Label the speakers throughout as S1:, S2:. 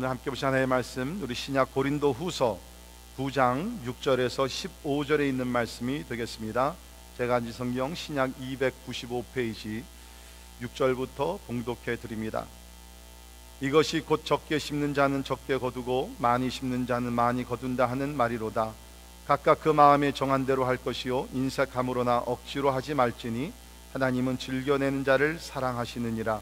S1: 오늘 함께 보신 하나님의 말씀, 우리 신약 고린도 후서 9장 6절에서 15절에 있는 말씀이 되겠습니다. 제가 앉은 성경 신약 295페이지 6절부터 봉독해 드립니다. 이것이 곧 적게 심는 자는 적게 거두고 많이 심는 자는 많이 거둔다 하는 말이로다. 각각 그 마음에 정한 대로 할 것이요 인색함으로나 억지로 하지 말지니 하나님은 즐겨내는 자를 사랑하시느니라.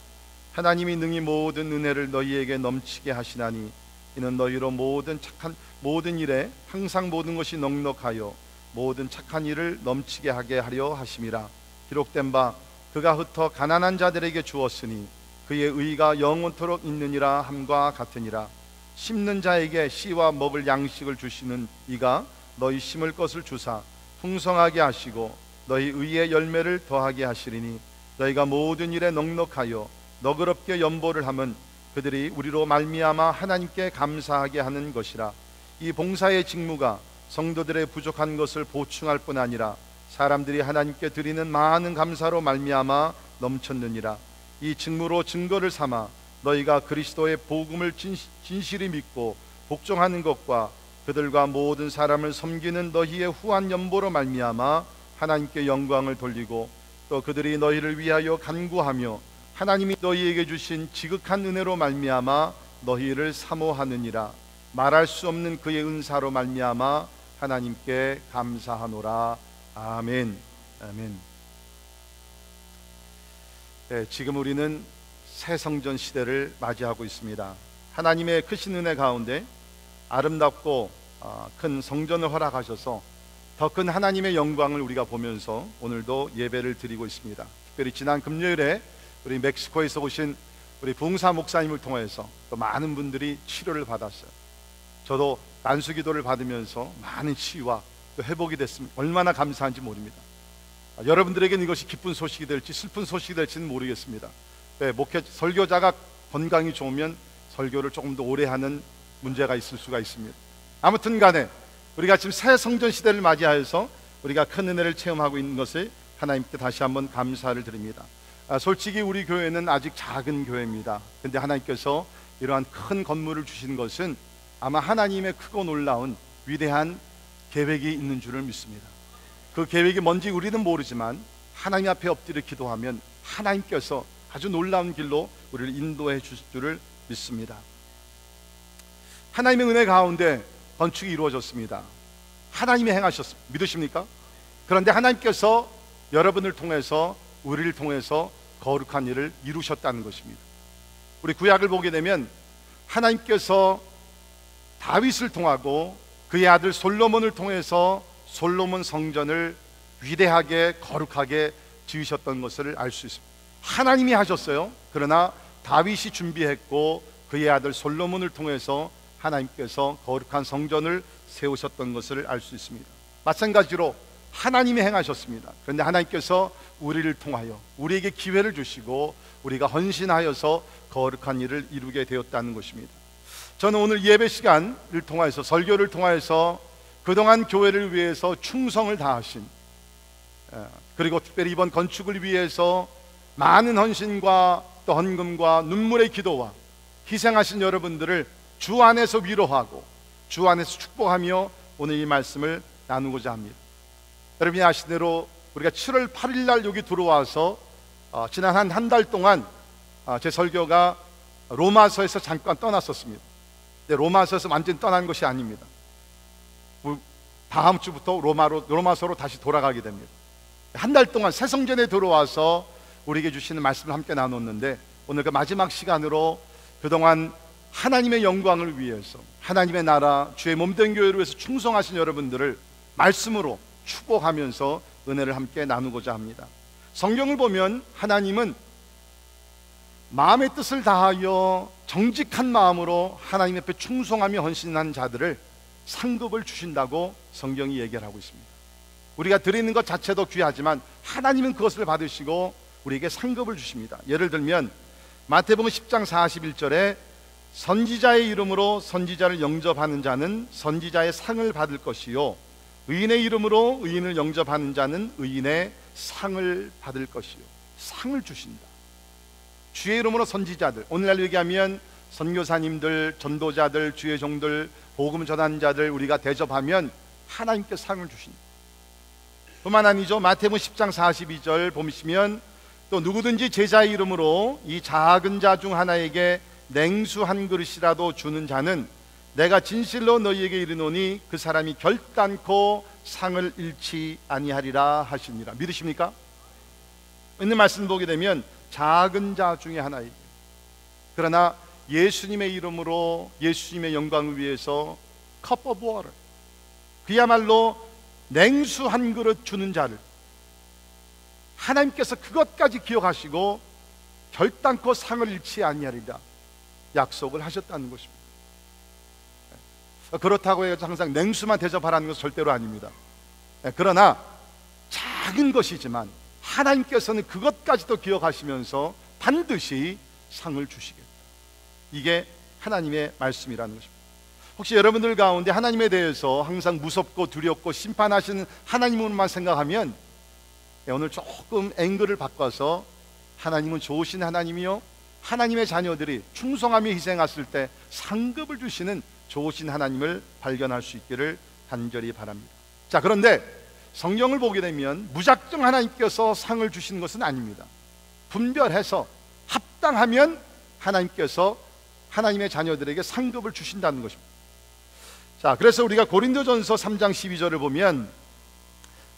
S1: 하나님이 능히 모든 은혜를 너희에게 넘치게 하시나니 이는 너희로 모든 일에 항상 모든 것이 넉넉하여 모든 착한 일을 넘치게 하게 하려 하심이라. 기록된 바 그가 흩어 가난한 자들에게 주었으니 그의 의가 영원토록 있느니라 함과 같으니라. 심는 자에게 씨와 먹을 양식을 주시는 이가 너희 심을 것을 주사 풍성하게 하시고 너희 의의 열매를 더하게 하시리니 너희가 모든 일에 넉넉하여 너그럽게 연보를 하면 그들이 우리로 말미암아 하나님께 감사하게 하는 것이라. 이 봉사의 직무가 성도들의 부족한 것을 보충할 뿐 아니라 사람들이 하나님께 드리는 많은 감사로 말미암아 넘쳤느니라. 이 직무로 증거를 삼아 너희가 그리스도의 복음을 진실히 믿고 복종하는 것과 그들과 모든 사람을 섬기는 너희의 후한 연보로 말미암아 하나님께 영광을 돌리고 또 그들이 너희를 위하여 간구하며 하나님이 너희에게 주신 지극한 은혜로 말미암아 너희를 사모하느니라. 말할 수 없는 그의 은사로 말미암아 하나님께 감사하노라. 아멘. 아멘. 네, 지금 우리는 새 성전 시대를 맞이하고 있습니다. 하나님의 크신 은혜 가운데 아름답고 큰 성전을 허락하셔서 더 큰 하나님의 영광을 우리가 보면서 오늘도 예배를 드리고 있습니다. 특별히 지난 금요일에 우리 멕시코에서 오신 우리 봉사 목사님을 통해서 또 많은 분들이 치료를 받았어요. 저도 안수기도를 받으면서 많은 치유와 또 회복이 됐으면 얼마나 감사한지 모릅니다. 여러분들에게는 이것이 기쁜 소식이 될지 슬픈 소식이 될지는 모르겠습니다. 네, 설교자가 건강이 좋으면 설교를 조금 더 오래 하는 문제가 있을 수가 있습니다. 아무튼 간에 우리가 지금 새 성전 시대를 맞이하여서 우리가 큰 은혜를 체험하고 있는 것을 하나님께 다시 한번 감사를 드립니다. 솔직히 우리 교회는 아직 작은 교회입니다. 근데 하나님께서 이러한 큰 건물을 주신 것은 아마 하나님의 크고 놀라운 위대한 계획이 있는 줄을 믿습니다. 그 계획이 뭔지 우리는 모르지만 하나님 앞에 엎드려 기도하면 하나님께서 아주 놀라운 길로 우리를 인도해 주실 줄을 믿습니다. 하나님의 은혜 가운데 건축이 이루어졌습니다. 하나님이 행하셨습니다. 믿으십니까? 그런데 하나님께서 여러분을 통해서 우리를 통해서 거룩한 일을 이루셨다는 것입니다. 우리 구약을 보게 되면 하나님께서 다윗을 통하고 그의 아들 솔로몬을 통해서 솔로몬 성전을 위대하게 거룩하게 지으셨던 것을 알 수 있습니다. 하나님이 하셨어요. 그러나 다윗이 준비했고 그의 아들 솔로몬을 통해서 하나님께서 거룩한 성전을 세우셨던 것을 알 수 있습니다. 마찬가지로 하나님이 행하셨습니다. 그런데 하나님께서 우리를 통하여 우리에게 기회를 주시고 우리가 헌신하여서 거룩한 일을 이루게 되었다는 것입니다. 저는 오늘 예배 시간을 통해서 설교를 통해서 그동안 교회를 위해서 충성을 다하신 그리고 특별히 이번 건축을 위해서 많은 헌신과 또 헌금과 눈물의 기도와 희생하신 여러분들을 주 안에서 위로하고 주 안에서 축복하며 오늘 이 말씀을 나누고자 합니다. 여러분이 아시는 대로 우리가 7월 8일 날 여기 들어와서 지난 한 달 동안 제 설교가 로마서에서 잠깐 떠났었습니다. 근데 로마서에서 완전히 떠난 것이 아닙니다. 다음 주부터 로마서로 다시 돌아가게 됩니다. 한 달 동안 새 성전에 들어와서 우리에게 주시는 말씀을 함께 나눴는데 오늘 그 마지막 시간으로 그동안 하나님의 영광을 위해서 하나님의 나라 주의 몸된 교회를 위해서 충성하신 여러분들을 말씀으로 축복하면서 은혜를 함께 나누고자 합니다. 성경을 보면 하나님은 마음의 뜻을 다하여 정직한 마음으로 하나님 앞에 충성하며 헌신한 자들을 상급을 주신다고 성경이 얘기를 하고 있습니다. 우리가 드리는 것 자체도 귀하지만 하나님은 그것을 받으시고 우리에게 상급을 주십니다. 예를 들면 마태복음 10장 41절에 선지자의 이름으로 선지자를 영접하는 자는 선지자의 상을 받을 것이요 의인의 이름으로 의인을 영접하는 자는 의인의 상을 받을 것이요. 상을 주신다. 주의 이름으로 선지자들, 오늘날 얘기하면 선교사님들, 전도자들, 주의 종들, 복음 전환자들 우리가 대접하면 하나님께 상을 주십니다. 뿐만 아니죠. 마태복음 10장 42절 보시면 또 누구든지 제자의 이름으로 이 작은 자 중 하나에게 냉수 한 그릇이라도 주는 자는 내가 진실로 너희에게 이르노니 그 사람이 결단코 상을 잃지 아니하리라 하시니라. 믿으십니까? 있는 말씀 보게 되면 작은 자 중에 하나에게, 그러나 예수님의 이름으로 예수님의 영광을 위해서 cup of water, 그야말로 냉수 한 그릇 주는 자를 하나님께서 그것까지 기억하시고 결단코 상을 잃지 아니하리라 약속을 하셨다는 것입니다. 그렇다고 해서 항상 냉수만 대접하라는 것은 절대로 아닙니다. 그러나 작은 것이지만 하나님께서는 그것까지도 기억하시면서 반드시 상을 주시겠다. 이게 하나님의 말씀이라는 것입니다. 혹시 여러분들 가운데 하나님에 대해서 항상 무섭고 두렵고 심판하시는 하나님으로만 생각하면 오늘 조금 앵글을 바꿔서 하나님은 좋으신 하나님이요, 하나님의 자녀들이 충성하며 희생했을 때 상급을 주시는 좋으신 하나님을 발견할 수 있기를 간절히 바랍니다. 자, 그런데 성경을 보게 되면 무작정 하나님께서 상을 주시는 것은 아닙니다. 분별해서 합당하면 하나님께서 하나님의 자녀들에게 상급을 주신다는 것입니다. 자, 그래서 우리가 고린도전서 3장 12절을 보면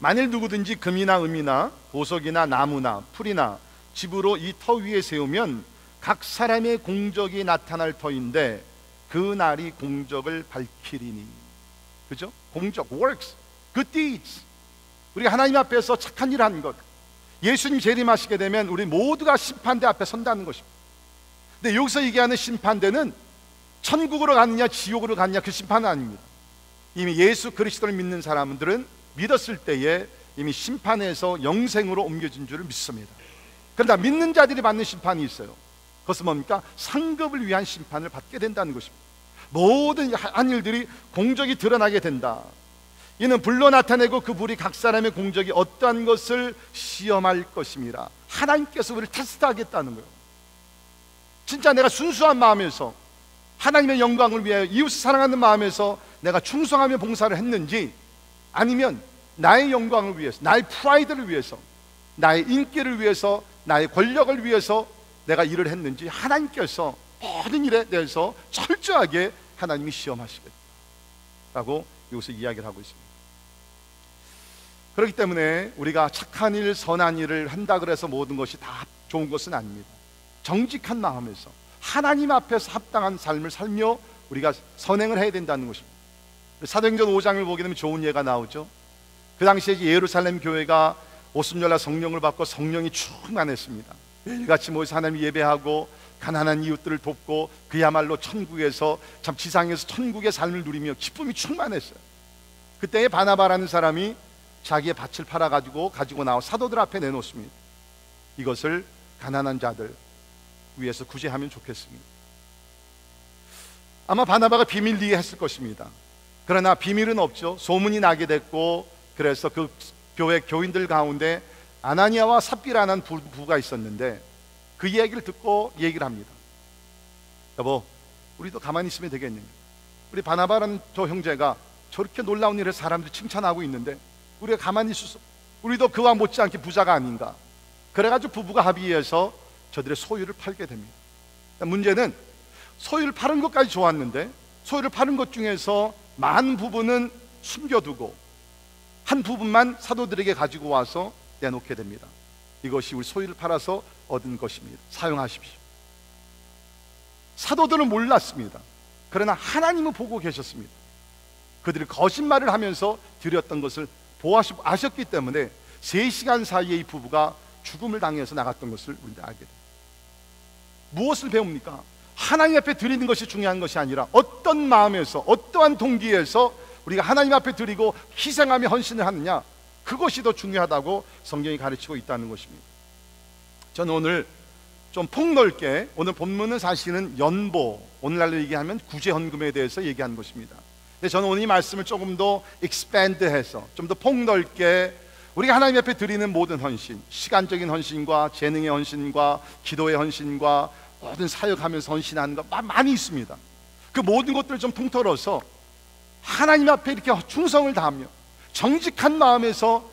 S1: 만일 누구든지 금이나 은이나 보석이나 나무나 풀이나 집으로 이 터 위에 세우면 각 사람의 공적이 나타날 터인데 그 날이 공적을 밝히리니. 그죠? 공적, works, good deeds. 우리가 하나님 앞에서 착한 일을 하는 것, 예수님 재림하시게 되면 우리 모두가 심판대 앞에 선다는 것입니다. 근데 여기서 얘기하는 심판대는 천국으로 가느냐 지옥으로 가느냐 그 심판은 아닙니다. 이미 예수 그리스도를 믿는 사람들은 믿었을 때에 이미 심판에서 영생으로 옮겨진 줄을 믿습니다. 그러나 믿는 자들이 받는 심판이 있어요. 그것은 뭡니까? 상급을 위한 심판을 받게 된다는 것입니다. 모든 한 일들이 공적이 드러나게 된다. 이는 불로 나타내고 그 불이 각 사람의 공적이 어떠한 것을 시험할 것임이라. 하나님께서 우리를 테스트하겠다는 거예요. 진짜 내가 순수한 마음에서 하나님의 영광을 위하여 이웃을 사랑하는 마음에서 내가 충성하며 봉사를 했는지, 아니면 나의 영광을 위해서, 나의 프라이드를 위해서, 나의 인기를 위해서, 나의 권력을 위해서 내가 일을 했는지 하나님께서 모든 일에 대해서 철저하게 하나님이 시험하시겠다라고 여기서 이야기를 하고 있습니다. 그렇기 때문에 우리가 착한 일, 선한 일을 한다 그래서 모든 것이 다 좋은 것은 아닙니다. 정직한 마음에서 하나님 앞에서 합당한 삶을 살며 우리가 선행을 해야 된다는 것입니다. 사도행전 5장을 보게 되면 좋은 예가 나오죠. 그 당시에 예루살렘 교회가 오순절날 성령을 받고 성령이 충만했습니다. 매일같이 모여서 하나님 예배하고 가난한 이웃들을 돕고 그야말로 천국에서, 참 지상에서 천국의 삶을 누리며 기쁨이 충만했어요. 그때에 바나바라는 사람이 자기의 밭을 팔아가지고 가지고 나와 사도들 앞에 내놓습니다. 이것을 가난한 자들 위해서 구제하면 좋겠습니다. 아마 바나바가 비밀리에 했을 것입니다. 그러나 비밀은 없죠. 소문이 나게 됐고, 그래서 그 교회 교인들 가운데 아나니아와 삽비라는 부부가 있었는데 그 이야기를 듣고 얘기를 합니다. 여보, 우리도 가만히 있으면 되겠니? 우리 바나바라는 저 형제가 저렇게 놀라운 일을 사람들이 칭찬하고 있는데 우리가 가만히 있어서 우리도 그와 못지않게 부자가 아닌가. 그래가지고 부부가 합의해서 저들의 소유를 팔게 됩니다. 문제는 소유를 파는 것까지 좋았는데 소유를 파는 것 중에서 많은 부분은 숨겨두고 한 부분만 사도들에게 가지고 와서 내놓게 됩니다. 이것이 우리 소유를 팔아서 얻은 것입니다. 사용하십시오. 사도들은 몰랐습니다. 그러나 하나님은 보고 계셨습니다. 그들이 거짓말을 하면서 드렸던 것을 아셨기 때문에 3시간 사이에 이 부부가 죽음을 당해서 나갔던 것을 우리가 알게 됩니다. 무엇을 배웁니까? 하나님 앞에 드리는 것이 중요한 것이 아니라 어떤 마음에서, 어떠한 동기에서 우리가 하나님 앞에 드리고 희생하며 헌신을 하느냐, 그것이 더 중요하다고 성경이 가르치고 있다는 것입니다. 저는 오늘 좀 폭넓게, 오늘 본문은 사실은 연보, 오늘날로 얘기하면 구제헌금에 대해서 얘기한 것입니다. 근데 저는 오늘 이 말씀을 조금 더 expand해서 좀 더 폭넓게 우리가 하나님 앞에 드리는 모든 헌신, 시간적인 헌신과 재능의 헌신과 기도의 헌신과 모든 사역하면서 헌신하는 거 많이 있습니다. 그 모든 것들을 좀 통틀어서 하나님 앞에 이렇게 충성을 다하며 정직한 마음에서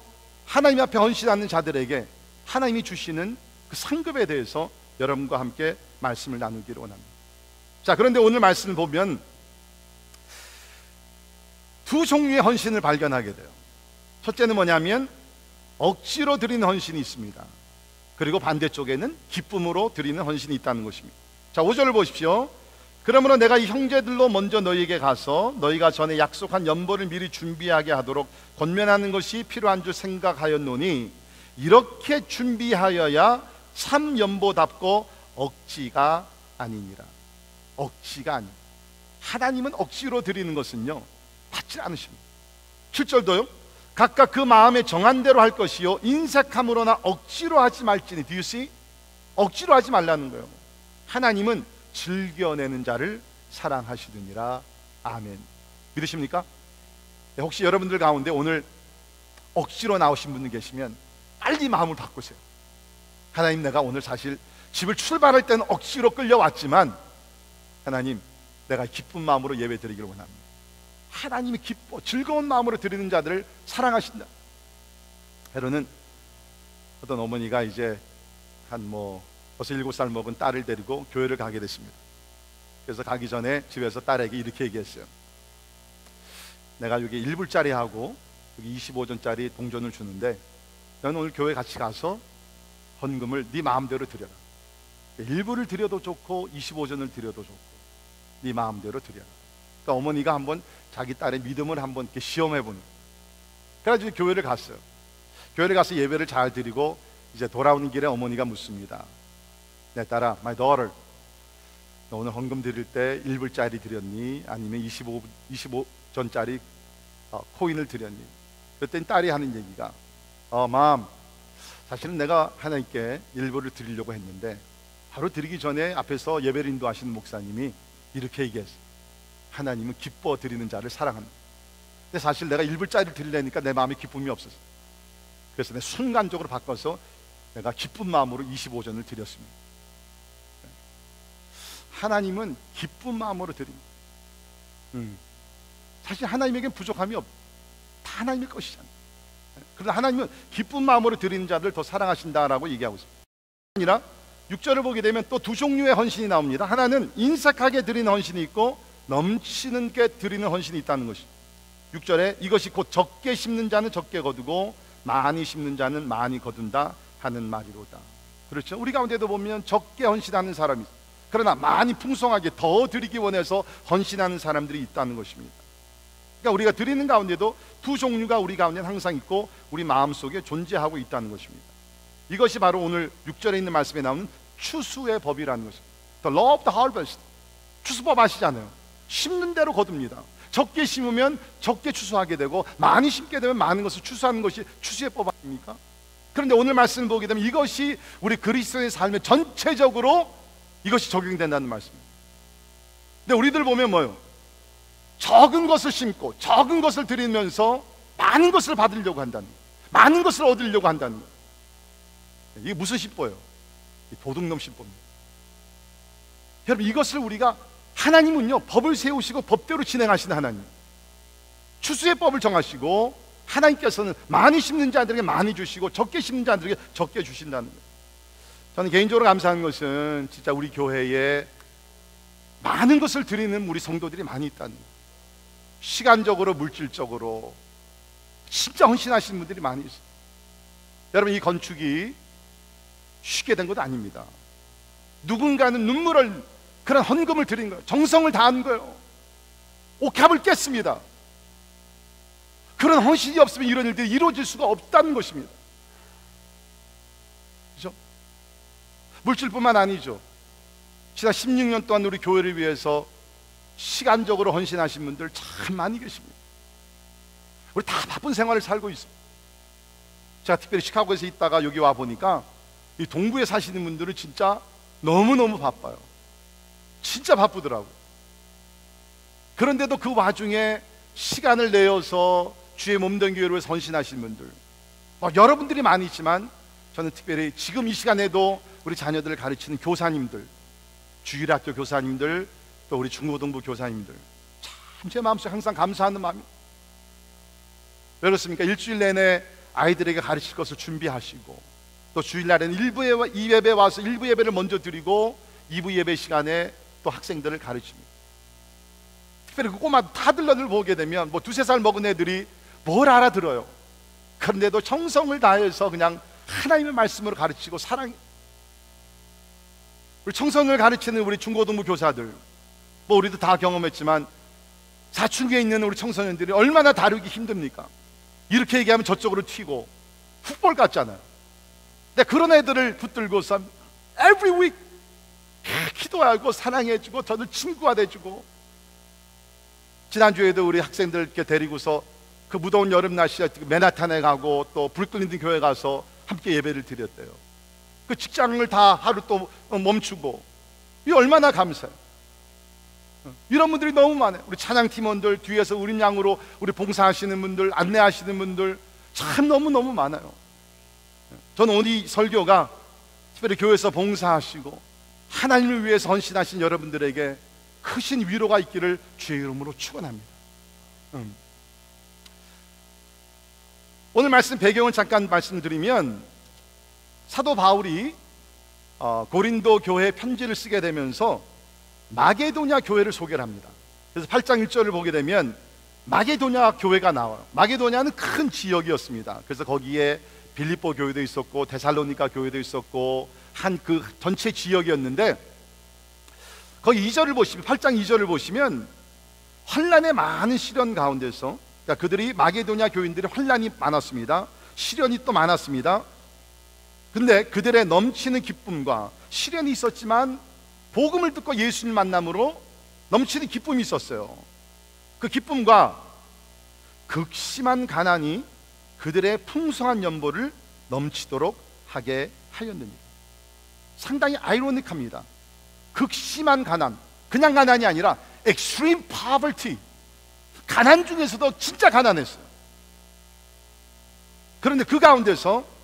S1: 하나님 앞에 헌신하는 자들에게 하나님이 주시는 그 상급에 대해서 여러분과 함께 말씀을 나누기를 원합니다. 자, 그런데 오늘 말씀을 보면 두 종류의 헌신을 발견하게 돼요. 첫째는 뭐냐면 억지로 드리는 헌신이 있습니다. 그리고 반대쪽에는 기쁨으로 드리는 헌신이 있다는 것입니다. 자, 5절을 보십시오. 그러므로 내가 이 형제들로 먼저 너희에게 가서 너희가 전에 약속한 연보를 미리 준비하게 하도록 권면하는 것이 필요한 줄 생각하였노니 이렇게 준비하여야 참 연보답고 억지가 아니니라. 억지가 아니. 하나님은 억지로 드리는 것은요 받지 않으십니다. 7절도요. 각각 그 마음에 정한 대로 할 것이요 인색함으로나 억지로 하지 말지니. Do you see? 억지로 하지 말라는 거예요. 하나님은 즐겨내는 자를 사랑하시느니라. 아멘. 믿으십니까? 네, 혹시 여러분들 가운데 오늘 억지로 나오신 분들 계시면 빨리 마음을 바꾸세요. 하나님, 내가 오늘 사실 집을 출발할 때는 억지로 끌려왔지만 하나님, 내가 기쁜 마음으로 예배 드리기를 원합니다. 하나님이 기뻐 즐거운 마음으로 드리는 자들을 사랑하신다. 해로는 어떤 어머니가 이제 벌써 7살 먹은 딸을 데리고 교회를 가게 됐습니다. 그래서 가기 전에 집에서 딸에게 이렇게 얘기했어요. 내가 여기 1불짜리하고 여기 25전짜리 동전을 주는데 너는 오늘 교회 같이 가서 헌금을 네 마음대로 드려라. 1불을 드려도 좋고 25전을 드려도 좋고 네 마음대로 드려라. 그러니까 어머니가 한번 자기 딸의 믿음을 한번 이렇게 시험해보는. 그래가지고 교회를 갔어요. 교회를 가서 예배를 잘 드리고 이제 돌아오는 길에 어머니가 묻습니다. 내 딸아, my daughter, 너 오늘 헌금 드릴 때 1불짜리 드렸니? 아니면 25전짜리 코인을 드렸니? 그랬더니 딸이 하는 얘기가 mom, 사실은 내가 하나님께 1불을 드리려고 했는데 바로 드리기 전에 앞에서 예배를 인도하시는 목사님이 이렇게 얘기했어요. 하나님은 기뻐 드리는 자를 사랑합니다. 근데 사실 내가 1불짜리를 드리려니까 내 마음에 기쁨이 없었어. 그래서 내가 순간적으로 바꿔서 내가 기쁜 마음으로 25전을 드렸습니다. 하나님은 기쁜 마음으로 드립니다. 사실 하나님에겐 부족함이 없다. 다 하나님의 것이잖아요. 그러나 하나님은 기쁜 마음으로 드리는 자를 더 사랑하신다라고 얘기하고 있습니다. 아니라 6절을 보게 되면 또 두 종류의 헌신이 나옵니다. 하나는 인색하게 드리는 헌신이 있고 넘치는 게 드리는 헌신이 있다는 것입니다. 6절에 이것이 곧 적게 심는 자는 적게 거두고 많이 심는 자는 많이 거둔다 하는 말이로다. 그렇죠? 우리 가운데도 보면 적게 헌신하는 사람이 있어요. 그러나 많이 풍성하게 더 드리기 원해서 헌신하는 사람들이 있다는 것입니다. 그러니까 우리가 드리는 가운데도 두 종류가 우리 가운데 항상 있고 우리 마음속에 존재하고 있다는 것입니다. 이것이 바로 오늘 6절에 있는 말씀에 나오는 추수의 법이라는 것입니다. The law of the harvest. 추수법 아시잖아요. 심는 대로 거둡니다. 적게 심으면 적게 추수하게 되고 많이 심게 되면 많은 것을 추수하는 것이 추수의 법 아닙니까? 그런데 오늘 말씀을 보게 되면 이것이 우리 그리스도의 삶에 전체적으로 이것이 적용된다는 말씀입니다. 근데 우리들 보면 뭐예요? 적은 것을 심고 적은 것을 드리면서 많은 것을 받으려고 한다는 거예요. 많은 것을 얻으려고 한다는 거예요. 이게 무슨 신보예요? 도둑놈 신보입니다. 여러분, 이것을 우리가, 하나님은요 법을 세우시고 법대로 진행하시는 하나님, 추수의 법을 정하시고 하나님께서는 많이 심는 자들에게 많이 주시고 적게 심는 자들에게 적게 주신다는 거예요. 저는 개인적으로 감사한 것은 진짜 우리 교회에 많은 것을 드리는 우리 성도들이 많이 있다는 거예요. 시간적으로 물질적으로 진짜 헌신하시는 분들이 많이 있어요. 여러분, 이 건축이 쉽게 된 것도 아닙니다. 누군가는 눈물을, 그런 헌금을 드린 거예요. 정성을 다한 거예요. 옥합을 깼습니다. 그런 헌신이 없으면 이런 일들이 이루어질 수가 없다는 것입니다. 그렇죠? 물질뿐만 아니죠. 지난 16년 동안 우리 교회를 위해서 시간적으로 헌신하신 분들 참 많이 계십니다. 우리 다 바쁜 생활을 살고 있습니다. 제가 특별히 시카고에서 있다가 여기 와 보니까 이 동부에 사시는 분들은 진짜 너무너무 바빠요. 진짜 바쁘더라고요. 그런데도 그 와중에 시간을 내어서 주의 몸된 교회를 위해서 헌신하시는 분들, 여러분들이 많이 있지만 저는 특별히 지금 이 시간에도 우리 자녀들을 가르치는 교사님들, 주일학교 교사님들, 또 우리 중고등부 교사님들, 참 제 마음속에 항상 감사하는 마음이. 왜 그렇습니까? 일주일 내내 아이들에게 가르칠 것을 준비하시고, 또 주일날에는 1부 2예배 와서 1부 예배를 먼저 드리고 2부 예배 시간에 또 학생들을 가르칩니다. 특별히 그 꼬마 타들러들 보게 되면 뭐 2-3살 먹은 애들이 뭘 알아들어요. 그런데도 정성을 다해서 그냥 하나님의 말씀으로 가르치고 사랑. 우리 청소년을 가르치는 우리 중고등부 교사들, 뭐 우리도 다 경험했지만 사춘기에 있는 우리 청소년들이 얼마나 다루기 힘듭니까? 이렇게 얘기하면 저쪽으로 튀고 풋볼 같잖아요. 근데 그런 애들을 붙들고서 every week 기도하고 사랑해주고 저들 친구가 돼주고, 지난주에도 우리 학생들 이렇게 데리고서 그 무더운 여름 날씨에 맨하탄에 가고 또 브루클린 교회 가서 함께 예배를 드렸대요. 그 직장을 다 하루 또 멈추고. 이 얼마나 감사해요. 이런 분들이 너무 많아요. 우리 찬양팀원들, 뒤에서 우림 양으로 우리 봉사하시는 분들, 안내하시는 분들 참 너무너무 많아요. 저는 오늘 이 설교가 특별히 교회에서 봉사하시고 하나님을 위해서 헌신하신 여러분들에게 크신 위로가 있기를 주의 이름으로 축원합니다. 오늘 말씀 배경을 잠깐 말씀드리면, 사도 바울이 고린도 교회에 편지를 쓰게 되면서 마게도냐 교회를 소개를 합니다. 그래서 8장 1절을 보게 되면 마게도냐 교회가 나와요. 마게도냐는 큰 지역이었습니다. 그래서 거기에 빌립보 교회도 있었고 데살로니가 교회도 있었고 한 그 전체 지역이었는데, 거기 2절을 보시면, 8장 2절을 보시면 환난의 많은 시련 가운데서, 그러니까 그들이 마게도냐 교인들이 환난이 많았습니다. 시련이 또 많았습니다. 근데 그들의 넘치는 기쁨과 시련이 있었지만 복음을 듣고 예수님 만남으로 넘치는 기쁨이 있었어요. 그 기쁨과 극심한 가난이 그들의 풍성한 연보를 넘치도록 하게 하였느니라. 상당히 아이러닉합니다. 극심한 가난, 그냥 가난이 아니라 extreme poverty, 가난 중에서도 진짜 가난했어요. 그런데 그 가운데서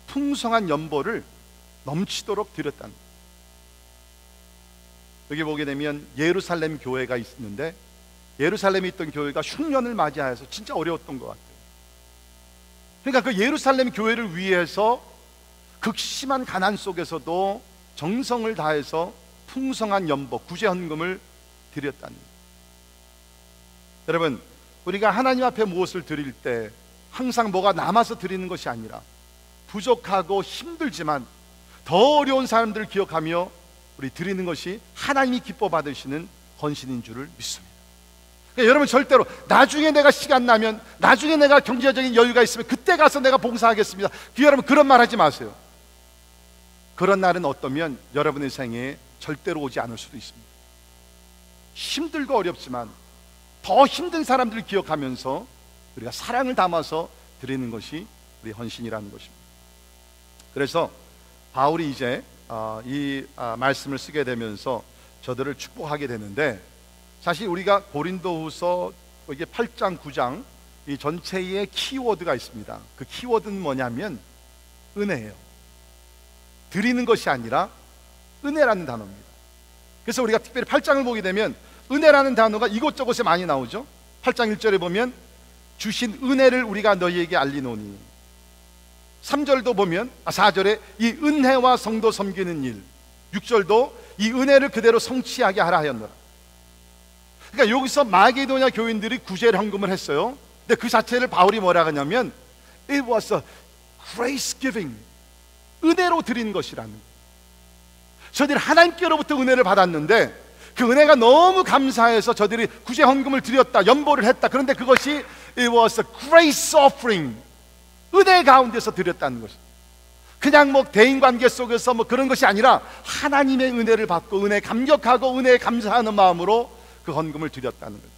S1: 풍성한 연보를 넘치도록 드렸다는 거예요. 여기 보게 되면 예루살렘 교회가 있는데, 예루살렘에 있던 교회가 흉년을 맞이해서 진짜 어려웠던 것 같아요. 그러니까 그 예루살렘 교회를 위해서 극심한 가난 속에서도 정성을 다해서 풍성한 연보, 구제헌금을 드렸다는 거예요. 여러분, 우리가 하나님 앞에 무엇을 드릴 때 항상 뭐가 남아서 드리는 것이 아니라 부족하고 힘들지만 더 어려운 사람들을 기억하며 우리 드리는 것이 하나님이 기뻐 받으시는 헌신인 줄을 믿습니다. 그러니까 여러분, 절대로 나중에 내가 시간 나면, 나중에 내가 경제적인 여유가 있으면 그때 가서 내가 봉사하겠습니다, 여러분 그런 말 하지 마세요. 그런 날은 어떠면 여러분의 생에 절대로 오지 않을 수도 있습니다. 힘들고 어렵지만 더 힘든 사람들을 기억하면서 우리가 사랑을 담아서 드리는 것이 우리 헌신이라는 것입니다. 그래서 바울이 이제 이 말씀을 쓰게 되면서 저들을 축복하게 되는데, 사실 우리가 고린도후서 이게 8장 9장 이 전체의 키워드가 있습니다. 그 키워드는 뭐냐면 은혜예요. 드리는 것이 아니라 은혜라는 단어입니다. 그래서 우리가 특별히 8장을 보게 되면 은혜라는 단어가 이곳저곳에 많이 나오죠. 8장 1절에 보면 주신 은혜를 우리가 너희에게 알리노니, 3절도 보면 4절에 이 은혜와 성도 섬기는 일, 6절도 이 은혜를 그대로 성취하게 하라 하였노라. 그러니까 여기서 마게도냐 교인들이 구제헌금을 했어요. 근데 그 자체를 바울이 뭐라 하냐면 It was a grace giving, 은혜로 드린 것이라는 거예요. 저들이 하나님께로부터 은혜를 받았는데 그 은혜가 너무 감사해서 저들이 구제헌금을 드렸다, 연보를 했다. 그런데 그것이 It was a grace offering, 은혜 가운데서 드렸다는 것입니다. 그냥 뭐 대인관계 속에서 뭐 그런 것이 아니라 하나님의 은혜를 받고 은혜 감격하고 은혜에 감사하는 마음으로 그 헌금을 드렸다는 거예요.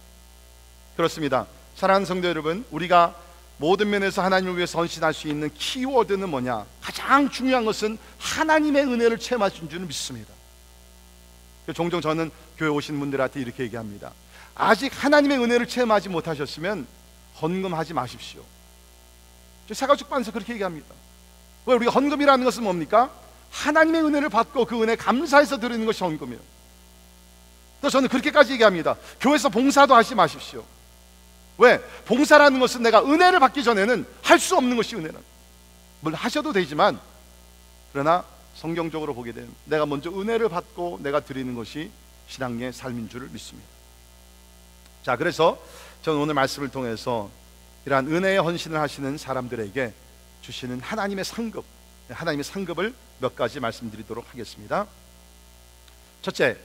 S1: 그렇습니다. 사랑하는 성도 여러분, 우리가 모든 면에서 하나님을 위해서 헌신할 수 있는 키워드는 뭐냐? 가장 중요한 것은 하나님의 은혜를 체험하신 줄을 믿습니다. 종종 저는 교회 오신 분들한테 이렇게 얘기합니다. 아직 하나님의 은혜를 체험하지 못하셨으면 헌금하지 마십시오. 사가죽반에서 그렇게 얘기합니다. 왜? 우리가 헌금이라는 것은 뭡니까? 하나님의 은혜를 받고 그 은혜 감사해서 드리는 것이 헌금이에요. 또 저는 그렇게까지 얘기합니다. 교회에서 봉사도 하지 마십시오. 왜? 봉사라는 것은 내가 은혜를 받기 전에는 할 수 없는 것이 은혜는, 물론 하셔도 되지만, 그러나 성경적으로 보게 되면 내가 먼저 은혜를 받고 내가 드리는 것이 신앙의 삶인 줄을 믿습니다. 자, 그래서 저는 오늘 말씀을 통해서 이러한 은혜의 헌신을 하시는 사람들에게 주시는 하나님의 상급을 몇 가지 말씀드리도록 하겠습니다. 첫째,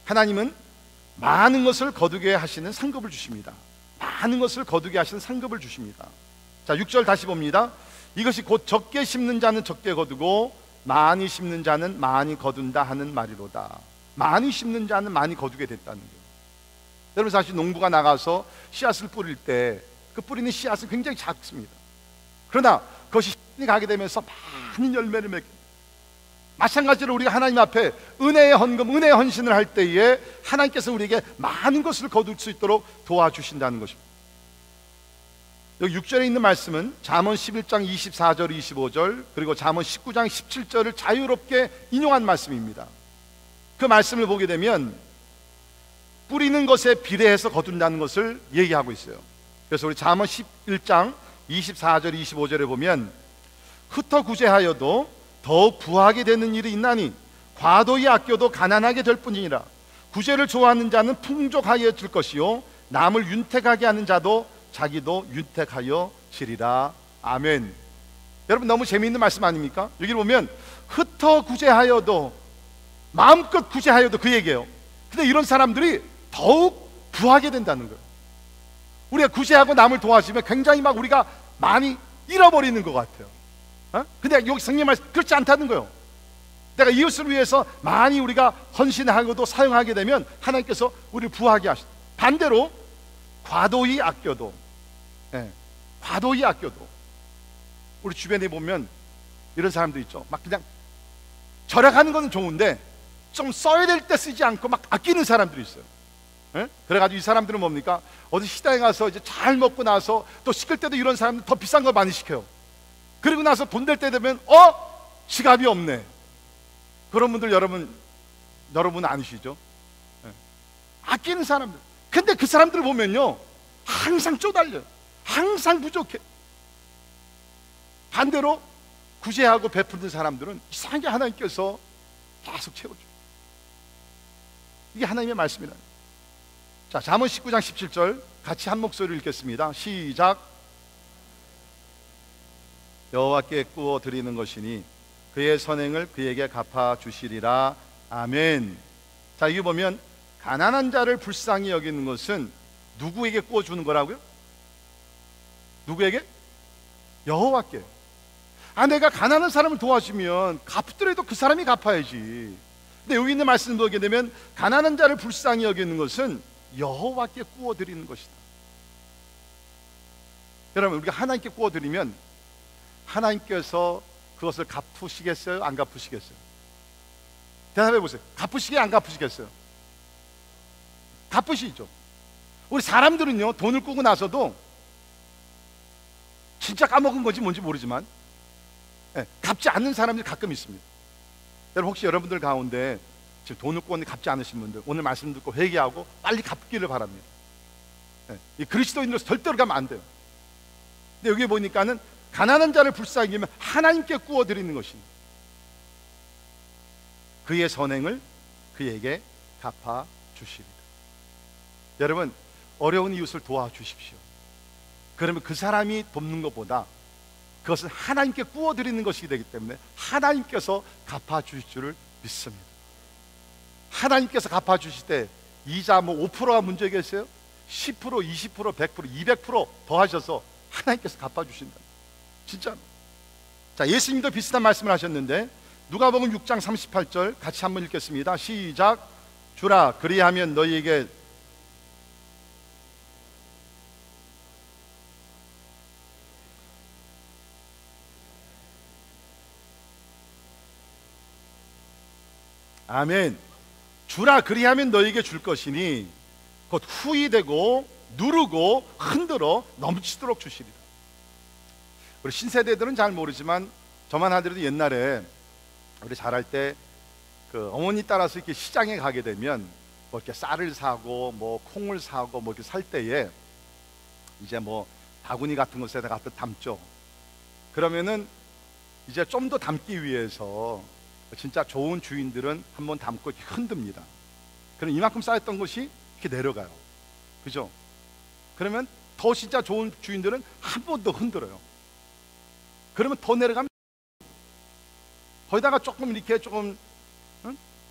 S1: 하나님은 많은 것을 거두게 하시는 상급을 주십니다. 많은 것을 거두게 하시는 상급을 주십니다. 자, 6절 다시 봅니다. 이것이 곧 적게 심는 자는 적게 거두고 많이 심는 자는 많이 거둔다 하는 말이로다. 많이 심는 자는 많이 거두게 됐다는 거예요. 여러분, 사실 농부가 나가서 씨앗을 뿌릴 때 그 뿌리는 씨앗은 굉장히 작습니다. 그러나 그것이 시간이 가게 되면서 많은 열매를 맺게, 마찬가지로 우리가 하나님 앞에 은혜의 헌금, 은혜의 헌신을 할 때에 하나님께서 우리에게 많은 것을 거둘 수 있도록 도와주신다는 것입니다. 여기 6절에 있는 말씀은 잠언 11장 24절 25절 그리고 잠언 19장 17절을 자유롭게 인용한 말씀입니다. 그 말씀을 보게 되면 뿌리는 것에 비례해서 거둔다는 것을 얘기하고 있어요. 그래서 우리 잠언 11장 24절 25절에 보면 흩어 구제하여도 더욱 부하게 되는 일이 있나니 과도히 아껴도 가난하게 될 뿐이니라. 구제를 좋아하는 자는 풍족하여 질 것이요 남을 윤택하게 하는 자도 자기도 윤택하여 지리라. 아멘. 여러분, 너무 재미있는 말씀 아닙니까? 여기 보면 흩어 구제하여도, 마음껏 구제하여도 그 얘기예요. 근데 이런 사람들이 더욱 부하게 된다는 거예요. 우리가 구제하고 남을 도와주면 굉장히 막 우리가 많이 잃어버리는 것 같아요. 근데 여기 성경 말씀 그렇지 않다는 거예요. 내가 이웃을 위해서 많이 우리가 헌신하고도 사용하게 되면 하나님께서 우리를 부하게 하시다. 반대로 과도히 아껴도, 과도히 아껴도, 우리 주변에 보면 이런 사람도 있죠. 막 그냥 절약하는 건 좋은데 좀 써야 될 때 쓰지 않고 막 아끼는 사람들이 있어요. 그래가지고 이 사람들은 뭡니까? 어디 시장에 가서 이제 잘 먹고 나서 또 시킬 때도 이런 사람들 더 비싼 거 많이 시켜요. 그리고 나서 돈 될 때 되면 지갑이 없네. 그런 분들 여러분 아니시죠? 아끼는 사람들. 근데 그 사람들 보면요 항상 쪼달려요. 항상 부족해. 반대로 구제하고 베푸는 사람들은 이상하게 하나님께서 계속 채워줘요. 이게 하나님의 말씀이다. 자, 잠언 19장 17절 같이 한 목소리로 읽겠습니다. 시작. 여호와께 구워 드리는 것이니 그의 선행을 그에게 갚아 주시리라. 아멘. 자, 여기 보면 가난한 자를 불쌍히 여기는 것은 누구에게 구워 주는 거라고요? 누구에게? 여호와께. 내가 가난한 사람을 도와주면 갚더라도 그 사람이 갚아야지. 근데 여기 있는 말씀을 보게 되면 가난한 자를 불쌍히 여기는 것은 여호와께 구워 드리는 것이다. 여러분, 우리가 하나님께 구워 드리면 하나님께서 그것을 갚으시겠어요? 안 갚으시겠어요? 대답해 보세요. 갚으시게 안 갚으시겠어요? 갚으시죠. 우리 사람들은요 돈을 꾸고 나서도 진짜 까먹은 건지 뭔지 모르지만 갚지 않는 사람들이 가끔 있습니다. 여러분, 혹시 여러분들 가운데 지금 돈을 꾸었는데 갚지 않으신 분들, 오늘 말씀 듣고 회개하고 빨리 갚기를 바랍니다. 이 그리스도인으로서 절대로 가면 안 돼요. 근데 여기 보니까는 가난한 자를 불쌍히 여기면 하나님께 구워 드리는 것입니다. 그의 선행을 그에게 갚아 주시리라. 여러분, 어려운 이웃을 도와주십시오. 그러면 그 사람이 돕는 것보다 그것은 하나님께 구워 드리는 것이 되기 때문에 하나님께서 갚아 주실 줄을 믿습니다. 하나님께서 갚아 주실 때 이자 5%가 문제겠어요? 10%, 20%, 100%, 200% 더 하셔서 하나님께서 갚아 주신다. 진짜로. 자, 예수님도 비슷한 말씀을 하셨는데 누가복음 6장 38절 같이 한번 읽겠습니다. 시작. 주라 그리하면 너희에게 아멘. 주라 그리하면 너희에게 줄 것이니 곧 후히 되고 누르고 흔들어 넘치도록 주시리라. 우리 신세대들은 잘 모르지만 저만 하더라도 옛날에 우리 자랄 때 그 어머니 따라서 이렇게 시장에 가게 되면 뭐 이렇게 쌀을 사고 뭐 콩을 사고 뭐 이렇게 살 때에 이제 뭐 바구니 같은 것에다가 갖다 담죠. 그러면은 이제 좀 더 담기 위해서 진짜 좋은 주인들은 한번 담고 이렇게 흔듭니다. 그럼 이만큼 쌓였던 것이 이렇게 내려가요. 그죠? 그러면 더 진짜 좋은 주인들은 한 번 더 흔들어요. 그러면 더 내려가면, 거기다가 조금 이렇게 조금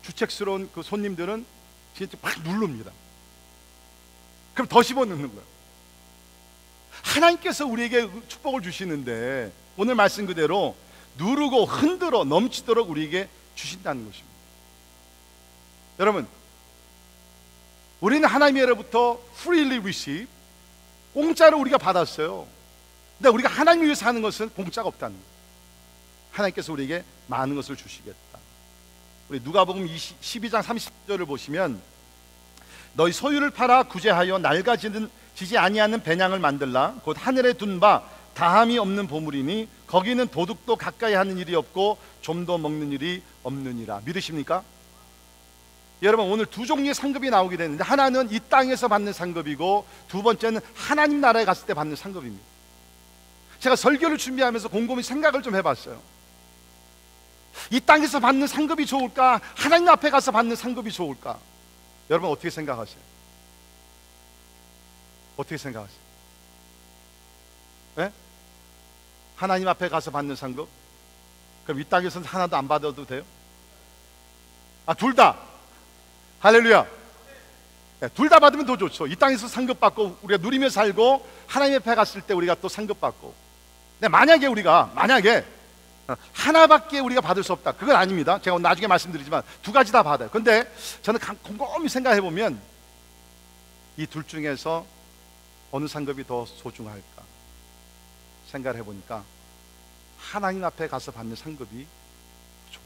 S1: 주책스러운 그 손님들은 진짜 막 누릅니다. 그럼 더 집어넣는 거예요. 하나님께서 우리에게 축복을 주시는데 오늘 말씀 그대로 누르고 흔들어 넘치도록 우리에게 주신다는 것입니다. 여러분, 우리는 하나님으로부터 freely receive, 공짜로 우리가 받았어요. 근데 우리가 하나님 위해서 하는 것은 공짜가 없다는 거예요. 하나님께서 우리에게 많은 것을 주시겠다. 우리 누가복음 12장 30절을 보시면 너희 소유를 팔아 구제하여 낡아지지 아니하는 배낭을 만들라. 곧 하늘에 둔 바 다함이 없는 보물이니 거기는 도둑도 가까이 하는 일이 없고 좀도 먹는 일이 없느니라. 믿으십니까? 여러분, 오늘 두 종류의 상급이 나오게 되는데 하나는 이 땅에서 받는 상급이고 두 번째는 하나님 나라에 갔을 때 받는 상급입니다. 제가 설교를 준비하면서 곰곰이 생각을 좀 해봤어요. 이 땅에서 받는 상급이 좋을까? 하나님 앞에 가서 받는 상급이 좋을까? 여러분 어떻게 생각하세요? 어떻게 생각하세요? 네? 하나님 앞에 가서 받는 상급? 그럼 이 땅에서는 하나도 안 받아도 돼요? 아, 둘 다! 할렐루야! 네, 둘 다 받으면 더 좋죠. 이 땅에서 상급 받고 우리가 누리며 살고 하나님 앞에 갔을 때 우리가 또 상급 받고. 근데 만약에 하나밖에 우리가 받을 수 없다, 그건 아닙니다. 제가 나중에 말씀드리지만 두 가지 다 받아요. 근데 저는 곰곰이 생각해 보면 이 둘 중에서 어느 상급이 더 소중할까 생각을 해보니까 하나님 앞에 가서 받는 상급이 좋아요.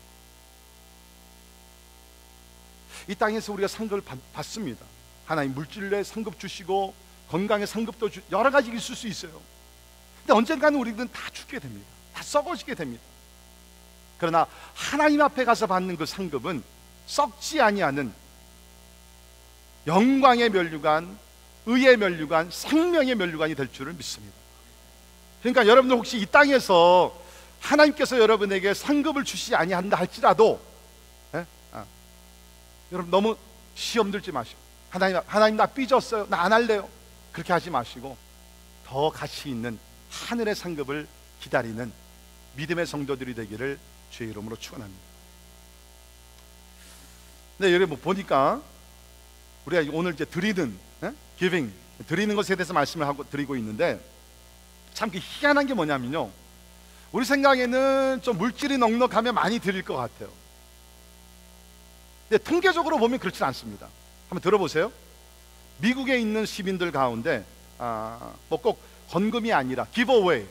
S1: 이 땅에서 우리가 상급을 받습니다. 하나님 물질에 상급 주시고 건강에 상급도 여러 가지 있을 수 있어요. 근데 언젠가는 우리들은 다 죽게 됩니다. 다 썩어지게 됩니다. 그러나 하나님 앞에 가서 받는 그 상급은 썩지 아니하는 영광의 면류관, 의의 면류관, 생명의 면류관이 될 줄을 믿습니다. 그러니까 여러분들 혹시 이 땅에서 하나님께서 여러분에게 상급을 주시지 아니한다 할지라도 여러분 너무 시험 들지 마시고 하나님 나 삐졌어요, 나 안 할래요, 그렇게 하지 마시고 더 가치 있는 하늘의 상급을 기다리는 믿음의 성도들이 되기를 주의 이름으로 축원합니다. 네, 여러분 보니까 우리가 오늘 이제 드리는 giving, 드리는 것에 대해서 말씀을 드리고 있는데 참 희한한 게 뭐냐면요, 우리 생각에는 좀 물질이 넉넉하면 많이 드릴 것 같아요. 근데 통계적으로 보면 그렇지 않습니다. 한번 들어보세요. 미국에 있는 시민들 가운데 뭐 꼭 헌금이 아니라 giveaway,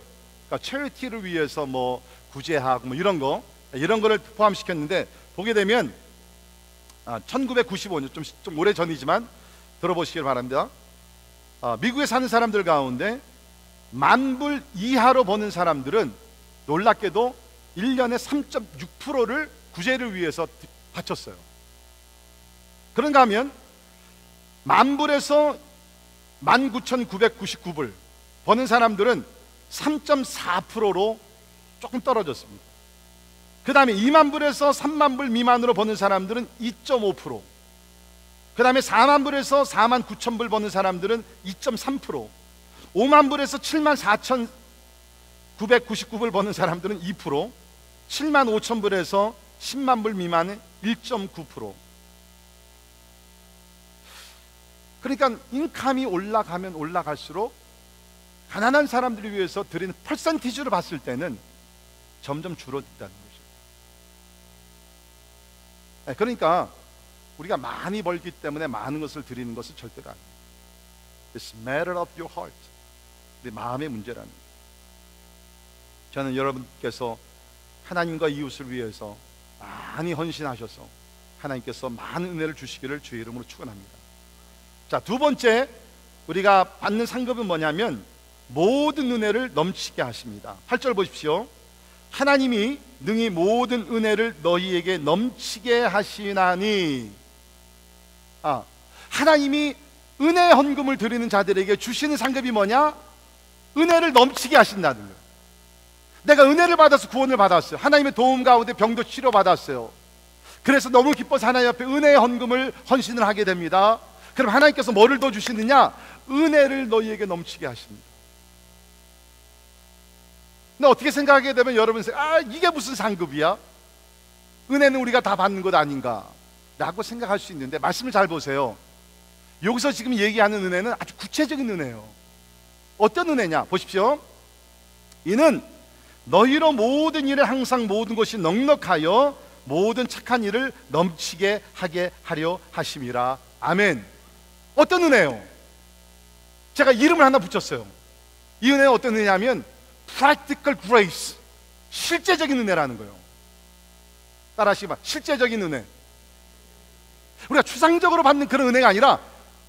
S1: 그러니까 체리티를 위해서 뭐 구제하고 뭐 이런 거를 포함시켰는데 보게 되면 1995년 좀 오래 전이지만 들어보시길 바랍니다. 미국에 사는 사람들 가운데 10,000불 이하로 버는 사람들은 놀랍게도 1년에 3.6%를 구제를 위해서 바쳤어요. 그런가 하면 10,000불에서 19,999불 버는 사람들은 3.4%로 조금 떨어졌습니다. 그 다음에 20,000불에서 30,000불 미만으로 버는 사람들은 2.5%, 그 다음에 40,000불에서 49,000불 버는 사람들은 2.3%, 50,000불에서 74,999불 버는 사람들은 2%, 75,000불에서 100,000불 미만은 1.9%. 그러니까 인컴이 올라가면 올라갈수록 가난한 사람들을 위해서 드리는 퍼센티지로 봤을 때는 점점 줄어든다는 거죠. 그러니까 우리가 많이 벌기 때문에 많은 것을 드리는 것은 절대로 아니에요. It's matter of your heart. 내 마음의 문제라는 거예요. 저는 여러분께서 하나님과 이웃을 위해서 많이 헌신하셔서 하나님께서 많은 은혜를 주시기를 주의 이름으로 축원합니다. 자, 두 번째 우리가 받는 상급은 뭐냐면 모든 은혜를 넘치게 하십니다. 8절 보십시오. 하나님이 능히 모든 은혜를 너희에게 넘치게 하시나니. 하나님이 은혜의 헌금을 드리는 자들에게 주시는 상급이 뭐냐? 은혜를 넘치게 하신다는 거예요. 내가 은혜를 받아서 구원을 받았어요. 하나님의 도움 가운데 병도 치료받았어요. 그래서 너무 기뻐서 하나님 앞에 은혜의 헌금을 헌신을 하게 됩니다. 그럼 하나님께서 뭐를 더 주시느냐? 은혜를 너희에게 넘치게 하십니다. 근데 어떻게 생각하게 되면 여러분 이게 무슨 상급이야? 은혜는 우리가 다 받는 것 아닌가 라고 생각할 수 있는데, 말씀을 잘 보세요. 여기서 지금 얘기하는 은혜는 아주 구체적인 은혜예요. 어떤 은혜냐? 보십시오. 이는 너희로 모든 일에 항상 모든 것이 넉넉하여 모든 착한 일을 넘치게 하게 하려 하심이라. 아멘. 어떤 은혜요? 제가 이름을 하나 붙였어요. 이 은혜는 어떤 은혜냐면 practical grace, 실제적인 은혜라는 거예요. 따라하시기 실제적인 은혜. 우리가 추상적으로 받는 그런 은혜가 아니라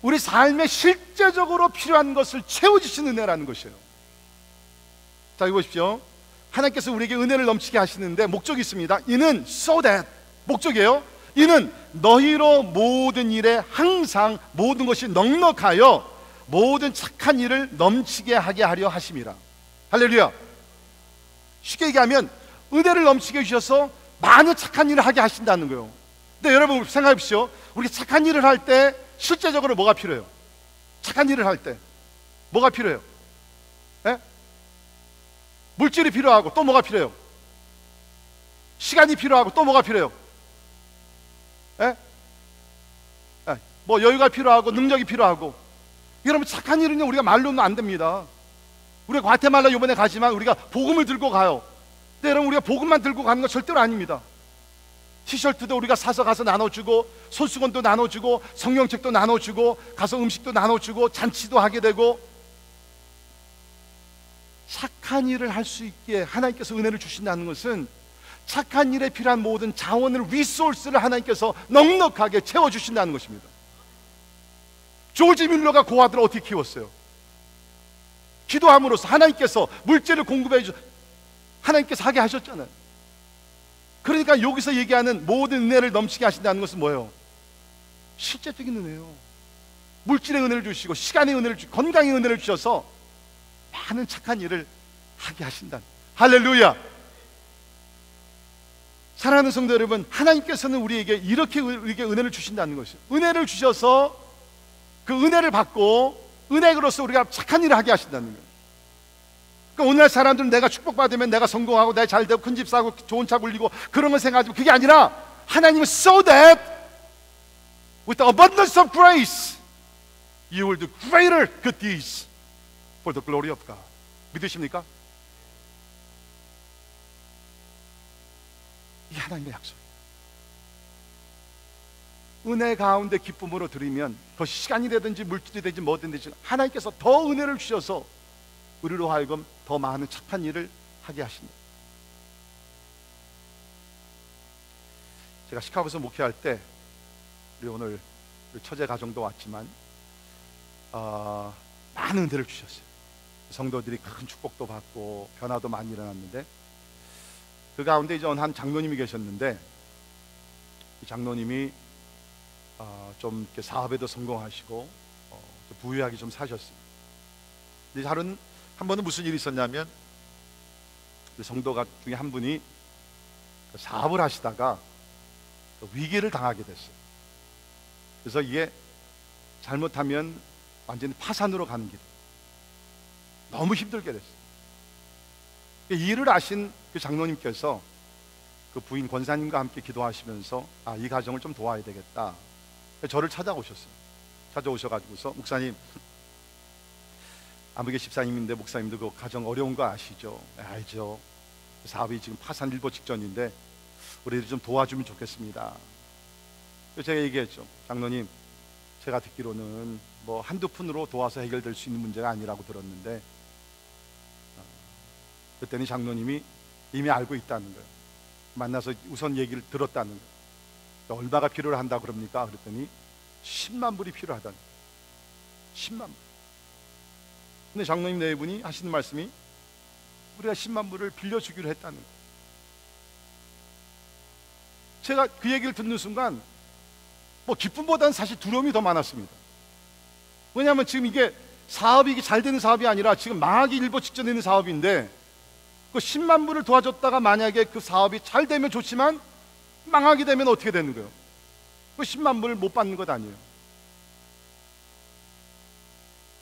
S1: 우리 삶에 실제적으로 필요한 것을 채워주시는 은혜라는 것이에요. 자, 이거 보십시오. 하나님께서 우리에게 은혜를 넘치게 하시는데 목적이 있습니다. 이는 so that, 목적이에요. 이는 너희로 모든 일에 항상 모든 것이 넉넉하여 모든 착한 일을 넘치게 하게 하려 하심이라. 할렐루야. 쉽게 얘기하면 은혜를 넘치게 해주셔서 많은 착한 일을 하게 하신다는 거예요. 근데 여러분 생각해 보십시오. 우리 착한 일을 할 때 실제적으로 뭐가 필요해요? 착한 일을 할 때 뭐가 필요해요? 에? 물질이 필요하고 또 뭐가 필요해요? 시간이 필요하고 또 뭐가 필요해요? 에? 뭐 여유가 필요하고 능력이 필요하고. 여러분 착한 일은 우리가 말로는 안 됩니다. 우리가 과테말라 이번에 가지만 우리가 복음을 들고 가요. 근데 여러분 우리가 복음만 들고 가는 건 절대로 아닙니다. 티셔츠도 우리가 사서 가서 나눠주고, 손수건도 나눠주고, 성경책도 나눠주고, 가서 음식도 나눠주고, 잔치도 하게 되고, 착한 일을 할 수 있게 하나님께서 은혜를 주신다는 것은 착한 일에 필요한 모든 자원을, 리소스를 하나님께서 넉넉하게 채워주신다는 것입니다. 조지 밀러가 그 아들을 어떻게 키웠어요? 기도함으로써 하나님께서 물질을 공급해 주셔, 하나님께서 하게 하셨잖아요. 그러니까 여기서 얘기하는 모든 은혜를 넘치게 하신다는 것은 뭐예요? 실제적인 은혜예요. 물질의 은혜를 주시고, 시간의 은혜를 주시고, 건강의 은혜를 주셔서 많은 착한 일을 하게 하신다. 할렐루야. 사랑하는 성도 여러분, 하나님께서는 우리에게 이렇게 우리에게 은혜를 주신다는 것이에요. 은혜를 주셔서 그 은혜를 받고 은혜로서 우리가 착한 일을 하게 하신다는 거예요. 그러니까 오늘날 사람들은 내가 축복받으면 내가 성공하고 내가 잘되고 큰 집 사고 좋은 차 굴리고 그런 걸 생각하지만 그게 아니라 하나님은 so that with the abundance of grace you will do greater good deeds for the glory of God. 믿으십니까? 이 하나님의 약속. 은혜 가운데 기쁨으로 드리면 그 시간이 되든지 물질이 되든지 뭐든 되든지 하나님께서 더 은혜를 주셔서 우리로 하여금 더 많은 착한 일을 하게 하십니다. 제가 시카고에서 목회할 때 우리 오늘 처제 가정도 왔지만 많은 은혜를 주셨어요. 성도들이 큰 축복도 받고 변화도 많이 일어났는데, 그 가운데 이제 한 장로님이 계셨는데, 이 장로님이 좀 이렇게 사업에도 성공하시고 부유하게 좀 사셨어요. 근데 한 번은 무슨 일이 있었냐면, 성도가 중에 한 분이 사업을 하시다가 위기를 당하게 됐어요. 그래서 이게 잘못하면 완전히 파산으로 가는 길, 너무 힘들게 됐어요. 이 일을 아신 그 장로님께서 그 부인 권사님과 함께 기도하시면서 이 가정을 좀 도와야 되겠다, 저를 찾아오셨어요. 찾아오셔가지고서 목사님, 아무개 집사님인데 목사님도 그 가정 어려운 거 아시죠? 알죠. 사업이 지금 파산 일보 직전인데 우리들이 좀 도와주면 좋겠습니다. 제가 얘기했죠. 장로님, 제가 듣기로는 뭐 한두 푼으로 도와서 해결될 수 있는 문제가 아니라고 들었는데, 그랬더니 장로님이 이미 알고 있다는 거예요. 만나서 우선 얘기를 들었다는 거예요. 얼마가 필요로 한다고 그럽니까? 그랬더니 10만 불이 필요하다는 거예요. 10만 불. 근데 장로님 네 분이 하시는 말씀이 우리가 10만 불을 빌려주기로 했다는 거예요. 제가 그 얘기를 듣는 순간 뭐 기쁨보다는 사실 두려움이 더 많았습니다. 왜냐하면 지금 이게 사업이 이게 잘 되는 사업이 아니라 지금 망하기 일보 직전에 있는 사업인데, 그 10만 불을 도와줬다가 만약에 그 사업이 잘 되면 좋지만 망하게 되면 어떻게 되는 거예요? 그 10만 불을 못 받는 것 아니에요.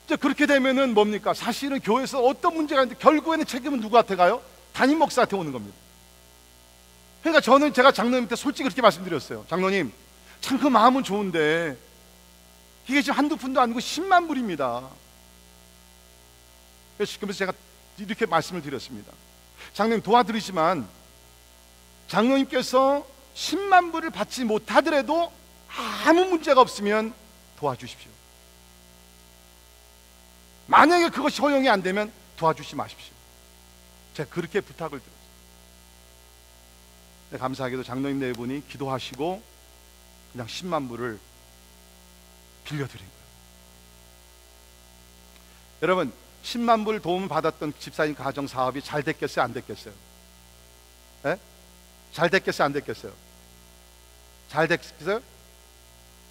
S1: 이제 그렇게 되면은 뭡니까? 사실은 교회에서 어떤 문제가 있는데 결국에는 책임은 누구한테 가요? 담임 목사한테 오는 겁니다. 그러니까 저는 제가 장로님한테 솔직히 그렇게 말씀드렸어요. 장로님, 참 그 마음은 좋은데 이게 지금 한두 푼도 아니고 10만 불입니다. 그래서 제가 이렇게 말씀을 드렸습니다. 장로님, 도와드리지만 장로님께서 10만 불을 받지 못하더라도 아무 문제가 없으면 도와주십시오. 만약에 그것이 허용이 안 되면 도와주지 마십시오. 제가 그렇게 부탁을 드렸어요. 감사하게도 장로님 네 분이 기도하시고 그냥 10만 불을 빌려드린 거예요. 여러분, 10만 불 도움을 받았던 집사님 가정 사업이 잘 됐겠어요? 안 됐겠어요? 네? 잘 됐겠어요? 안 됐겠어요? 잘 됐겠어요?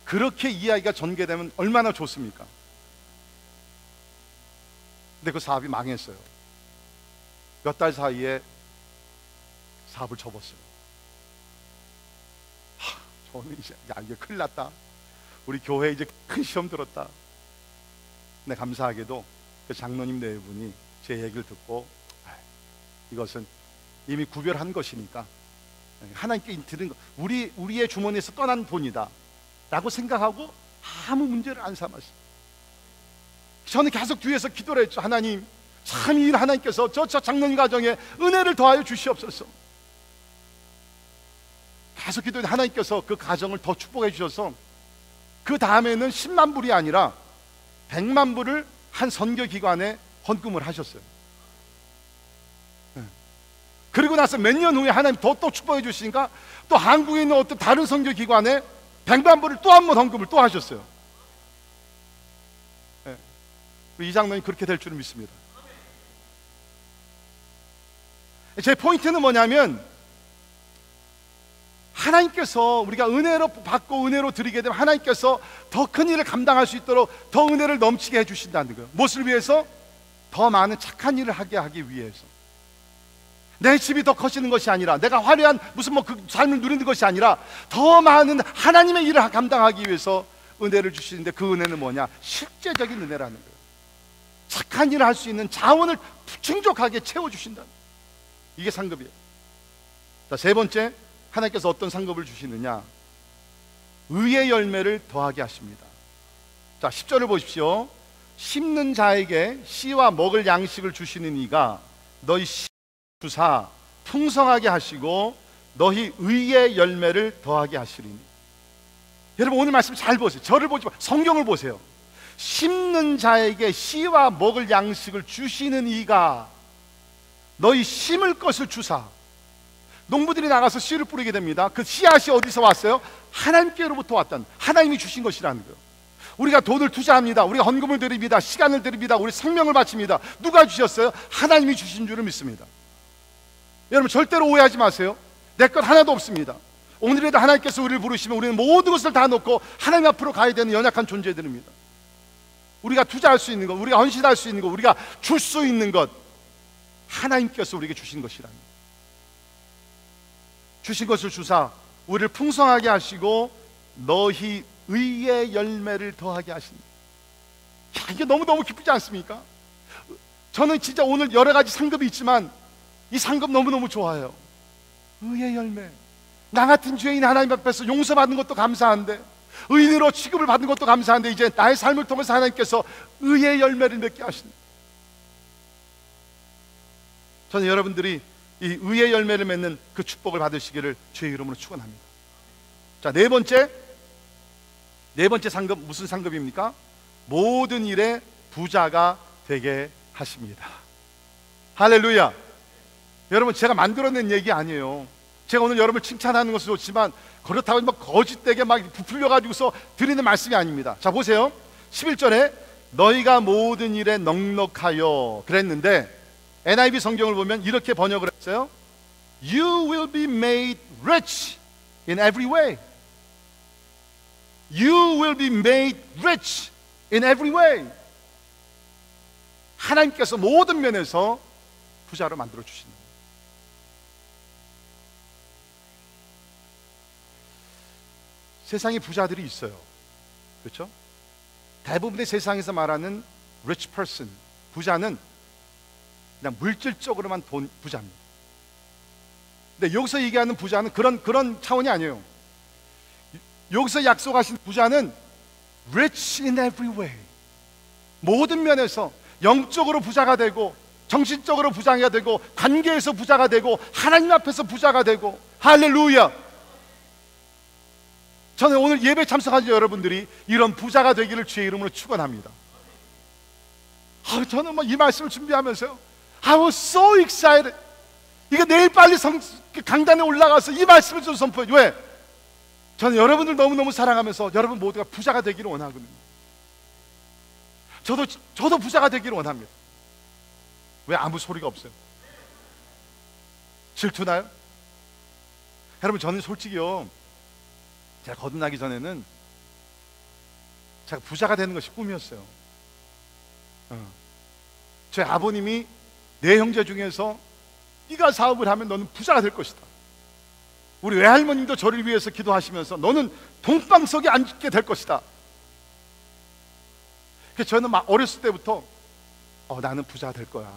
S1: 그렇게 이야기가 전개되면 얼마나 좋습니까? 근데 그 사업이 망했어요. 몇 달 사이에 사업을 접었어요. 저는 이제 이게 큰일 났다. 우리 교회에 이제 큰 시험 들었다. 근데 감사하게도 그 장로님 네 분이 제 얘기를 듣고 이것은 이미 구별한 것이니까 하나님께 드린 거, 우리의 주머니에서 떠난 돈이다 라고 생각하고 아무 문제를 안 삼았어요. 저는 계속 뒤에서 기도를 했죠. 하나님, 참 이 하나님께서 저 장로님 가정에 은혜를 더하여 주시옵소서. 계속 기도했는데 하나님께서 그 가정을 더 축복해 주셔서 그 다음에는 10만 불이 아니라 100만 불을 한 선교기관에 헌금을 하셨어요. 그리고 나서 몇 년 후에 하나님 또 축복해 주시니까 또 한국에 있는 어떤 다른 선교기관에 100만 불을 또 한 번 헌금을 또 하셨어요. 이 장로님 그렇게 될 줄은 믿습니다. 제 포인트는 뭐냐면, 하나님께서 우리가 은혜로 받고 은혜로 드리게 되면 하나님께서 더 큰 일을 감당할 수 있도록 더 은혜를 넘치게 해주신다는 거예요. 무엇을 위해서? 더 많은 착한 일을 하기 위해서. 내 집이 더 커지는 것이 아니라, 내가 화려한 무슨 그 삶을 누리는 것이 아니라 더 많은 하나님의 일을 감당하기 위해서 은혜를 주시는데, 그 은혜는 뭐냐? 실제적인 은혜라는 거예요. 착한 일을 할 수 있는 자원을 충족하게 채워주신다. 이게 상급이에요. 자, 세 번째, 하나님께서 어떤 상급을 주시느냐? 의의 열매를 더하게 하십니다. 자, 10절을 보십시오. 심는 자에게 씨와 먹을 양식을 주시는 이가 너희 씨 주사 풍성하게 하시고 너희 의의 열매를 더하게 하시리니. 여러분, 오늘 말씀 잘 보세요. 저를 보지 마, 성경을 보세요. 심는 자에게 씨와 먹을 양식을 주시는 이가 너희 심을 것을 주사. 농부들이 나가서 씨를 뿌리게 됩니다. 그 씨앗이 어디서 왔어요? 하나님께로부터 왔다는, 하나님이 주신 것이라는 거예요. 우리가 돈을 투자합니다. 우리가 헌금을 드립니다. 시간을 드립니다. 우리 생명을 바칩니다. 누가 주셨어요? 하나님이 주신 줄을 믿습니다. 여러분, 절대로 오해하지 마세요. 내 것 하나도 없습니다. 오늘에도 하나님께서 우리를 부르시면 우리는 모든 것을 다 놓고 하나님 앞으로 가야 되는 연약한 존재들입니다. 우리가 투자할 수 있는 것, 우리가 헌신할 수 있는 것, 우리가 줄 수 있는 것, 하나님께서 우리에게 주신 것이랍니다. 주신 것을 주사 우리를 풍성하게 하시고 너희 의의 열매를 더하게 하십니다. 이게 너무너무 기쁘지 않습니까? 저는 진짜 오늘 여러 가지 상급이 있지만 이 상급 너무너무 좋아요. 의의 열매. 나 같은 죄인 하나님 앞에서 용서받는 것도 감사한데, 의인으로 취급을 받는 것도 감사한데, 이제 나의 삶을 통해서 하나님께서 의의 열매를 맺게 하십니다. 저는 여러분들이 이 의의 열매를 맺는 그 축복을 받으시기를 주의 이름으로 축원합니다. 자, 네 번째 상급, 무슨 상급입니까? 모든 일에 부자가 되게 하십니다. 할렐루야. 여러분, 제가 만들어낸 얘기 아니에요. 제가 오늘 여러분을 칭찬하는 것은 좋지만 그렇다고 막 거짓되게 막 부풀려 가지고서 드리는 말씀이 아닙니다. 자, 보세요. 11절에 너희가 모든 일에 넉넉하여 그랬는데, NIV 성경을 보면 이렇게 번역을 했어요. You will be made rich in every way. You will be made rich in every way. 하나님께서 모든 면에서 부자로 만들어 주시는 거예요. 세상에 부자들이 있어요. 그렇죠? 대부분의 세상에서 말하는 rich person, 부자는 그냥 물질적으로만 돈 부자입니다. 근데 여기서 얘기하는 부자는 그런 차원이 아니에요. 여기서 약속하신 부자는 rich in every way. 모든 면에서 영적으로 부자가 되고, 정신적으로 부자가 되고, 관계에서 부자가 되고, 하나님 앞에서 부자가 되고. 할렐루야. 저는 오늘 예배 참석하신 여러분들이 이런 부자가 되기를 주의 이름으로 축원합니다. 저는 이 말씀을 준비하면서요, I was so excited. 이거 내일 빨리 강단에 올라가서 이 말씀을 좀 선포해. 왜? 저는 여러분들 너무너무 사랑하면서 여러분 모두가 부자가 되기를 원하거든요. 저도 부자가 되기를 원합니다. 왜 아무 소리가 없어요? 질투나요? 여러분, 저는 솔직히요, 제가 거듭나기 전에는 제가 부자가 되는 것이 꿈이었어요. 제 아버님이 내 형제 중에서 네가 사업을 하면 너는 부자가 될 것이다. 우리 외할머님도 저를 위해서 기도하시면서 너는 동방석에 앉게 될 것이다. 그래서 저는 막 어렸을 때부터 나는 부자가 될 거야.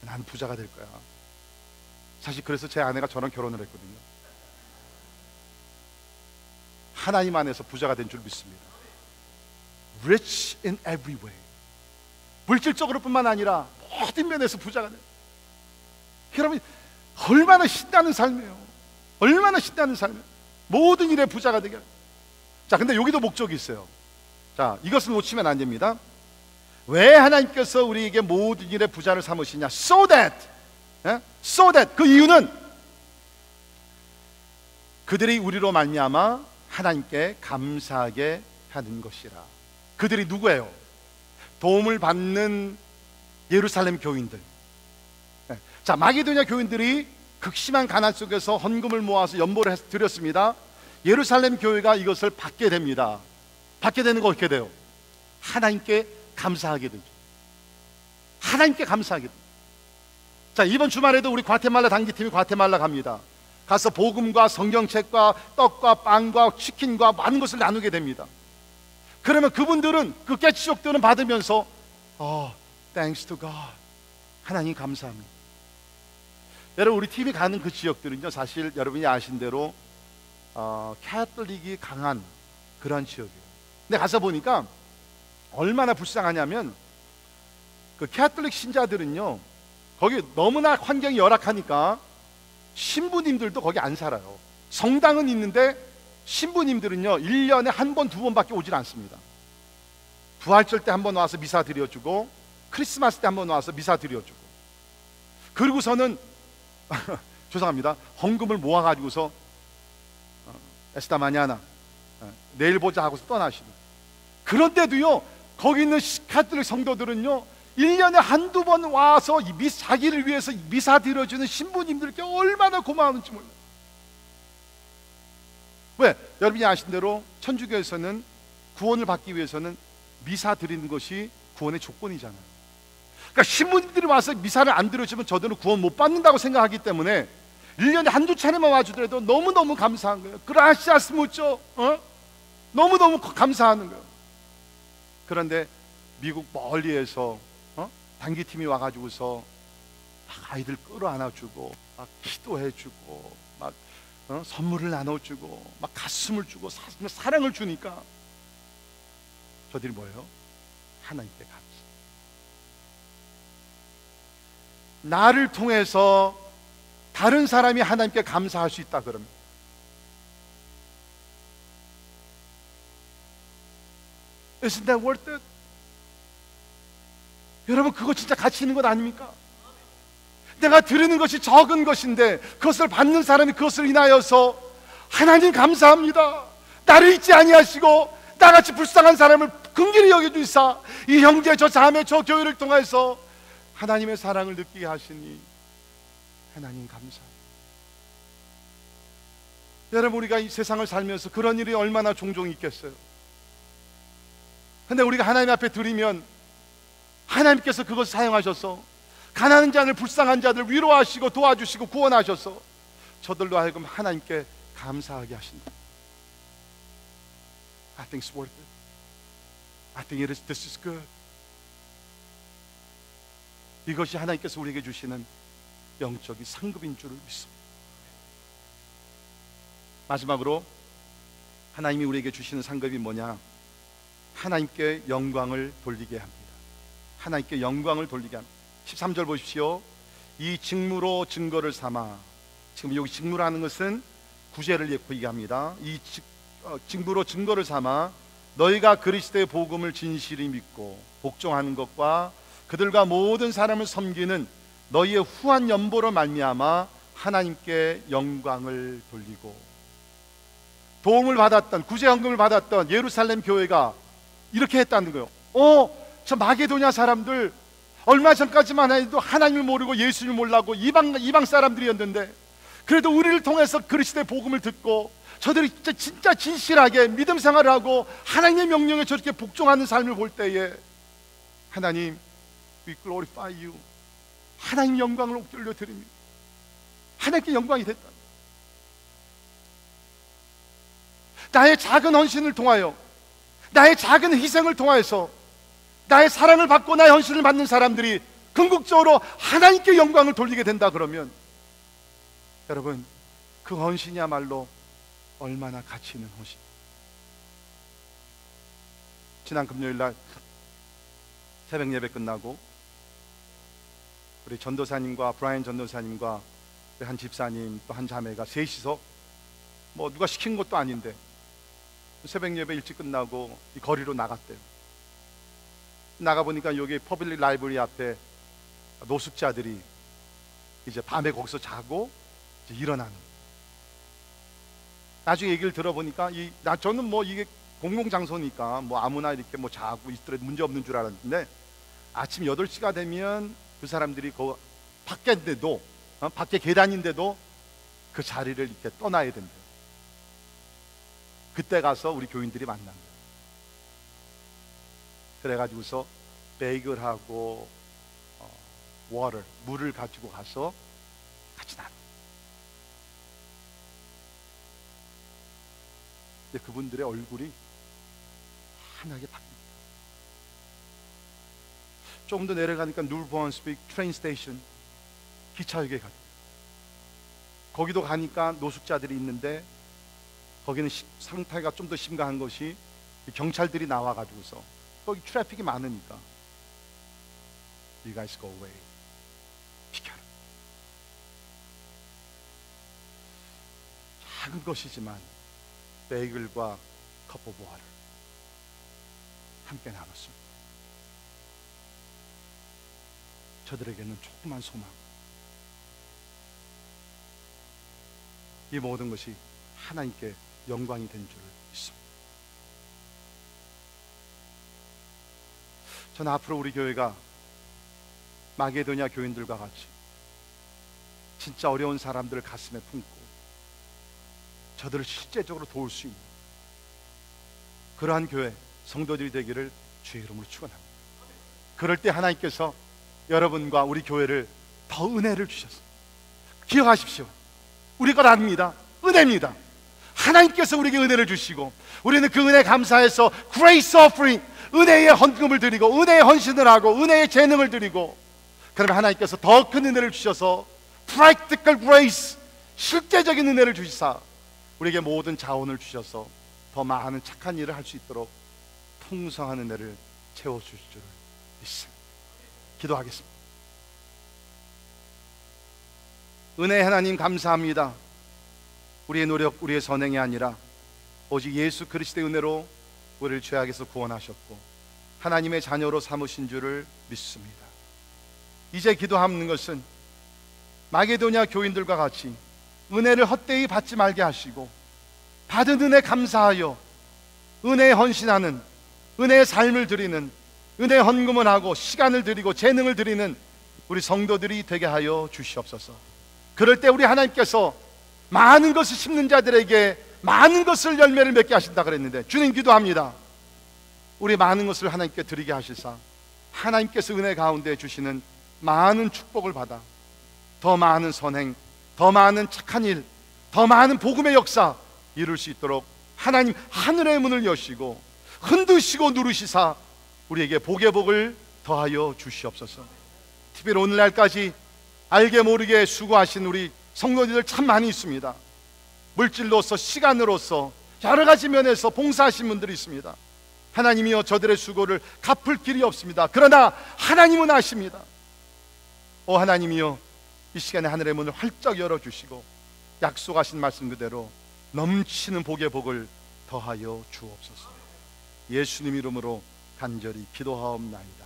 S1: 나는 부자가 될 거야. 사실 그래서 제 아내가 저랑 결혼을 했거든요. 하나님 안에서 부자가 된 줄 믿습니다. Rich in every way. 물질적으로 뿐만 아니라 모든 면에서 부자가 돼요. 여러분, 얼마나 신나는 삶이에요. 얼마나 신나는 삶이에요. 모든 일에 부자가 되게. 자, 근데 여기도 목적이 있어요. 자, 이것을 놓치면 안 됩니다. 왜 하나님께서 우리에게 모든 일에 부자를 삼으시냐? So that, so that. 그 이유는 그들이 우리로 말미암아 하나님께 감사하게 하는 것이라. 그들이 누구예요? 도움을 받는 예루살렘 교인들. 자, 마게도냐 교인들이 극심한 가난 속에서 헌금을 모아서 연보를 드렸습니다. 예루살렘 교회가 이것을 받게 됩니다. 받게 되는 거 어떻게 돼요? 하나님께 감사하게 되죠. 하나님께 감사하게 돼요. 자, 이번 주말에도 우리 과테말라 단기팀이 과테말라 갑니다. 가서 복음과 성경책과 떡과 빵과 치킨과 많은 것을 나누게 됩니다. 그러면 그분들은, 그 깨치족들은 받으면서 thanks to God, 하나님 감사합니다. 여러분, 우리 팀이 가는 그 지역들은요, 사실 여러분이 아신 대로 캐톨릭이 강한 그런 지역이에요. 근데 가서 보니까 얼마나 불쌍하냐면, 그 캐톨릭 신자들은요, 거기 너무나 환경이 열악하니까 신부님들도 거기 안 살아요. 성당은 있는데 신부님들은요 1년에 한 번, 두 번밖에 오질 않습니다. 부활절 때 한 번 와서 미사 드려주고, 크리스마스 때 한 번 와서 미사 드려주고, 그리고서는 죄송합니다, 헌금을 모아가지고서 에스타 마냐나, 내일 보자 하고서 떠나시는. 그런데도요 거기 있는 카톨릭 성도들은요 1년에 한두 번 와서 자기를 위해서 미사 드려주는 신부님들께 얼마나 고마운지 몰라요. 왜? 여러분이 아신 대로 천주교에서는 구원을 받기 위해서는 미사 드리는 것이 구원의 조건이잖아요. 그러니까 신부님들이 와서 미사를 안 드려주면 저들은 구원 못 받는다고 생각하기 때문에 1년에 한두 차례만 와주더라도 너무너무 감사한 거예요. 그라시아스 무초, 너무너무 감사하는 거예요. 그런데 미국 멀리에서 단기팀이 와가지고서 막 아이들 끌어안아주고, 막 기도해주고, 막 선물을 나눠주고, 막 가슴을 주고 사랑을 주니까 저들이 뭐예요? 하나님께 감사. 나를 통해서 다른 사람이 하나님께 감사할 수 있다 그러면, Isn't that worth it? 여러분, 그거 진짜 가치 있는 것 아닙니까? 내가 드리는 것이 적은 것인데 그것을 받는 사람이 그것을 인하여서 하나님 감사합니다, 나를 잊지 아니하시고 나같이 불쌍한 사람을 긍휼히 여겨주사 이 형제 저 자매 저 교회를 통해서 하나님의 사랑을 느끼게 하시니 하나님 감사합니다. 여러분, 우리가 이 세상을 살면서 그런 일이 얼마나 종종 있겠어요. 근데 우리가 하나님 앞에 드리면 하나님께서 그것을 사용하셔서 가난한 자들, 불쌍한 자들 위로하시고 도와주시고 구원하셔서 저들로 하여금 하나님께 감사하게 하신다. I think it's worth it. I think this is good. 이것이 하나님께서 우리에게 주시는 영적인 상급인 줄을 믿습니다. 마지막으로 하나님이 우리에게 주시는 상급이 뭐냐? 하나님께 영광을 돌리게 합니다. 하나님께 영광을 돌리게 합니다. 13절 보십시오. 이 직무로 증거를 삼아. 지금 여기 직무라는 것은 구제를 얘기합니다. 이 직무로 증거를 삼아 너희가 그리스도의 복음을 진실히 믿고 복종하는 것과 그들과 모든 사람을 섬기는 너희의 후한 연보로 말미암아 하나님께 영광을 돌리고, 도움을 받았던, 구제헌금을 받았던 예루살렘 교회가 이렇게 했다는 거예요. 저 마게도냐 사람들 얼마 전까지만 해도 하나님을 모르고 예수를 몰라고 이방 사람들이었는데, 그래도 우리를 통해서 그리스도의 복음을 듣고 저들이 진짜 진실하게 믿음 생활을 하고 하나님의 명령에 저렇게 복종하는 삶을 볼 때에 하나님, we glorify you. 하나님 영광을 올려드립니다. 하나님께 영광이 됐다. 나의 작은 헌신을 통하여, 나의 작은 희생을 통하여서 나의 사랑을 받고 나의 헌신을 받는 사람들이 궁극적으로 하나님께 영광을 돌리게 된다 그러면, 여러분, 그 헌신이야말로 얼마나 가치 있는 헌신. 지난 금요일날 새벽 예배 끝나고 우리 전도사님과 브라이언 전도사님과 한 집사님 또 한 자매가 셋이서, 뭐 누가 시킨 것도 아닌데 새벽 예배 일찍 끝나고 이 거리로 나갔대요. 나가보니까 여기 퍼블릭 라이브러리 앞에 노숙자들이 이제 밤에 거기서 자고 이제 일어나는. 나중에 얘기를 들어보니까 저는 뭐 이게 공공장소니까 뭐 아무나 이렇게 뭐 자고 있더라도 문제 없는 줄 알았는데, 아침 8시가 되면 그 사람들이 그 밖인데도, 밖에 계단인데도 그 자리를 이렇게 떠나야 된대요. 그때 가서 우리 교인들이 만난 거예요. 그래가지고서 베이글하고 물을 가지고 가서 같이 나눠. 근데 그분들의 얼굴이 환하게 바뀝니다. 조금 더 내려가니까 누르본스픽 트레인 스테이션, 기차역에 가요. 거기도 가니까 노숙자들이 있는데, 거기는 상태가 좀 더 심각한 것이 경찰들이 나와가지고서 거기 트래픽이 많으니까 You guys go away. 비켜라. 작은 것이지만 베이글과 컵 오브 와를 함께 나눴습니다. 저들에게는 조그만 소망. 이 모든 것이 하나님께 영광이 된 줄 믿습니다. 저는 앞으로 우리 교회가 마게도냐 교인들과 같이 진짜 어려운 사람들을 가슴에 품고 저들을 실제적으로 도울 수 있는 그러한 교회, 성도들이 되기를 주의 이름으로 축원합니다. 그럴 때 하나님께서 여러분과 우리 교회를 더 은혜를 주셨습니다. 기억하십시오. 우리 것 아닙니다. 은혜입니다. 하나님께서 우리에게 은혜를 주시고 우리는 그 은혜 감사해서 grace offering, 은혜의 헌금을 드리고 은혜의 헌신을 하고 은혜의 재능을 드리고, 그러면 하나님께서 더 큰 은혜를 주셔서 practical grace, 실제적인 은혜를 주시사 우리에게 모든 자원을 주셔서 더 많은 착한 일을 할 수 있도록 풍성한 은혜를 채워주실 줄 믿습니다. 기도하겠습니다. 은혜의 하나님 감사합니다. 우리의 노력, 우리의 선행이 아니라 오직 예수 그리스도의 은혜로 우리를 죄악에서 구원하셨고 하나님의 자녀로 삼으신 줄을 믿습니다. 이제 기도하는 것은 마게도냐 교인들과 같이 은혜를 헛되이 받지 말게 하시고 받은 은혜 감사하여 은혜에 헌신하는, 은혜의 삶을 드리는, 은혜의 헌금을 하고 시간을 드리고 재능을 드리는 우리 성도들이 되게 하여 주시옵소서. 그럴 때 우리 하나님께서 많은 것을 심는 자들에게 많은 것을 열매를 맺게 하신다 그랬는데, 주님 기도합니다. 우리 많은 것을 하나님께 드리게 하시사 하나님께서 은혜 가운데 주시는 많은 축복을 받아 더 많은 선행, 더 많은 착한 일, 더 많은 복음의 역사 이룰 수 있도록 하나님 하늘의 문을 여시고 흔드시고 누르시사 우리에게 복의 복을 더하여 주시옵소서. 특별히 오늘날까지 알게 모르게 수고하신 우리 성도님들 참 많이 있습니다. 물질로서, 시간으로서 여러 가지 면에서 봉사하신 분들이 있습니다. 하나님이여, 저들의 수고를 갚을 길이 없습니다. 그러나 하나님은 아십니다. 오 하나님이여, 이 시간에 하늘의 문을 활짝 열어주시고 약속하신 말씀 그대로 넘치는 복의 복을 더하여 주옵소서. 예수님 이름으로 간절히 기도하옵나이다.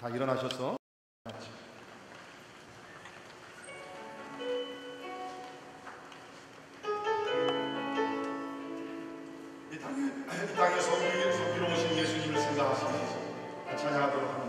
S1: 다 일어나셔서 이 땅에 섬기러 오신 예수님을 생각하시면서 찬양하도록 합니다.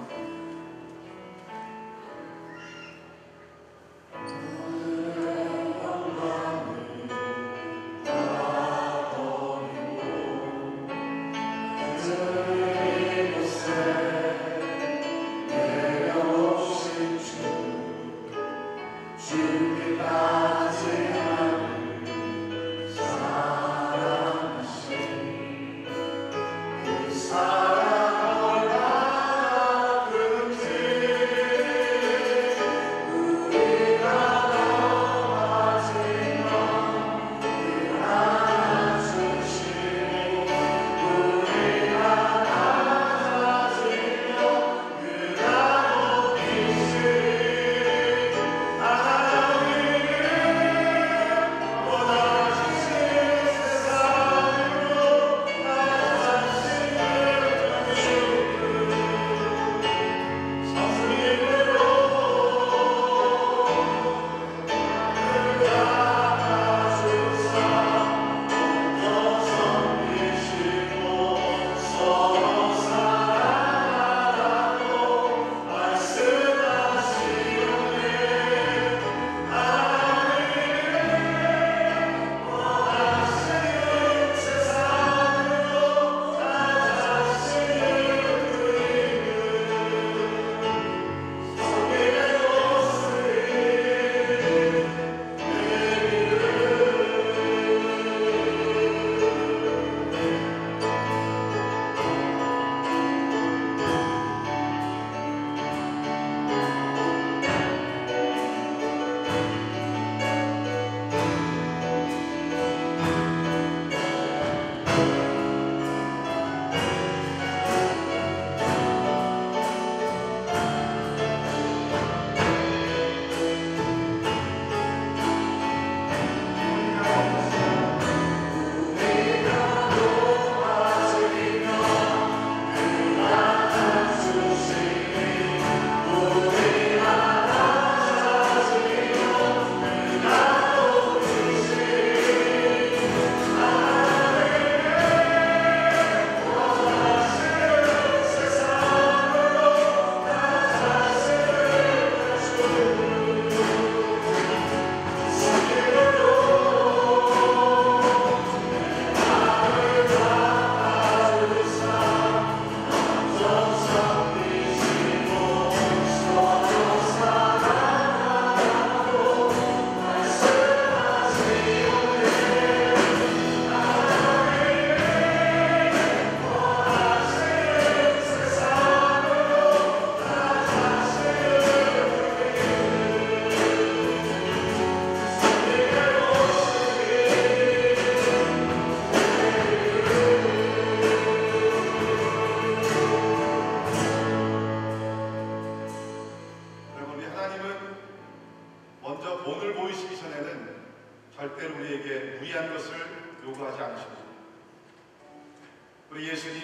S1: 우리 예수님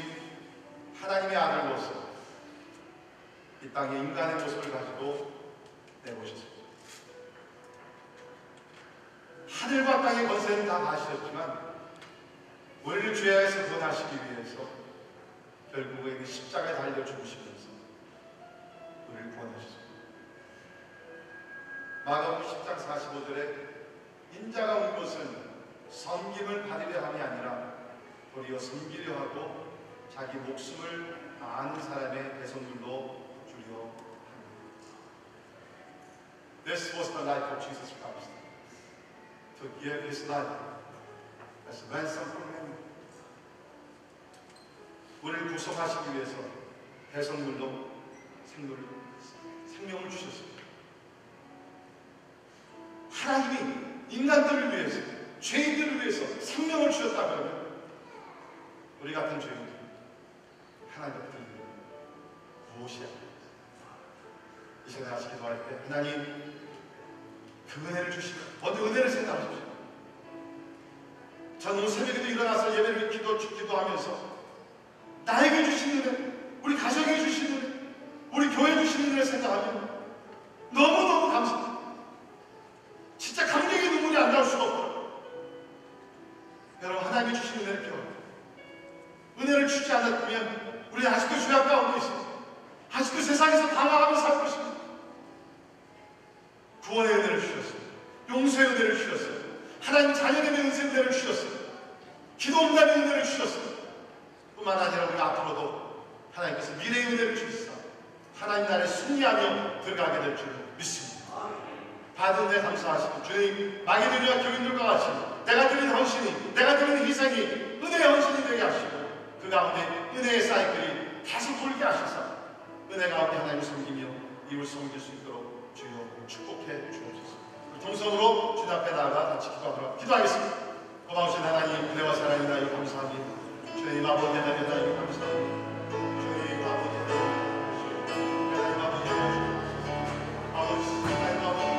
S1: 하나님의 아들로서 이 땅에 인간의 모습을 가지고 내오셨습니다. 하늘과 땅의 권세는 다 가지셨지만 우리를 죄악에서 구원하시기 위해서 결국에는 십자가에 달려 죽으시면서 우리를 구원하셨습니다. 마가복음 10장 45절에 인자가 온 것은 섬김을 받으려 함이 아니라 도리어 섬기려 하고 자기 목숨을 아는 사람의 배선물로 주려 합니다. This was the life of Jesus Christ. To give his life as ransom for many. 우리를 구속하시기 위해서 배선물로 생명을 주셨습니다. 하나님이 인간들을 위해서, 죄인들을 위해서 생명을 주셨다 그러면 우리 같은 죄인들 하나님 앞에 무엇이야? 이 시간에 다시 기도할 때 하나님 그 은혜를 주시고 먼저 은혜를 생각하십시오. 저는 오늘 새벽에도 일어나서 예배를 기도하면서 나에게 주신 은혜, 우리 가정에 주신 은혜, 우리 교회에 주신 은혜를 생각하면 너무너무 감사합니다. 진짜 감격의 눈물이 안 나올 수가 없더라고요. 여러분, 하나님이 주신 은혜를 배워요. 은혜를 주지 않았다면 우리는 아직도 죄악 가운데 있습니다. 아직도 세상에서 당황하며 살 것입니다. 구원의 은혜를 주셨어요. 용서의 은혜를 주셨어요. 하나님 자녀됨의 은혜를 주셨어요. 기도 응답의 은혜를 주셨어요. 뿐만 아니라 우리 앞으로도 하나님께서 미래의 은혜를 주시사 하나님 나라에 승리하며 들어가게 될 줄 믿습니다. 받은 데 감사하시고 주님, 마게도니아 교인들과 같이 내가 드린 헌신이, 내가 드린 희생이 은혜의 헌신이 되게 하시고 그 가운데 은혜의 사이클이 다시 돌게 하시사 은혜 가운데 하나님을 섬기며 이웃을 섬길 수 있도록 주여 축복해 주옵소서. 동성으로 주님 앞에 나아가 같이 기도하겠습니다. 고마우신 하나님, 은혜와 사랑이 나여 감사합니다. 주님 아버지 하나님 나여 감사합니다. 주님 아버지 하나님 아버지 하나님 아버지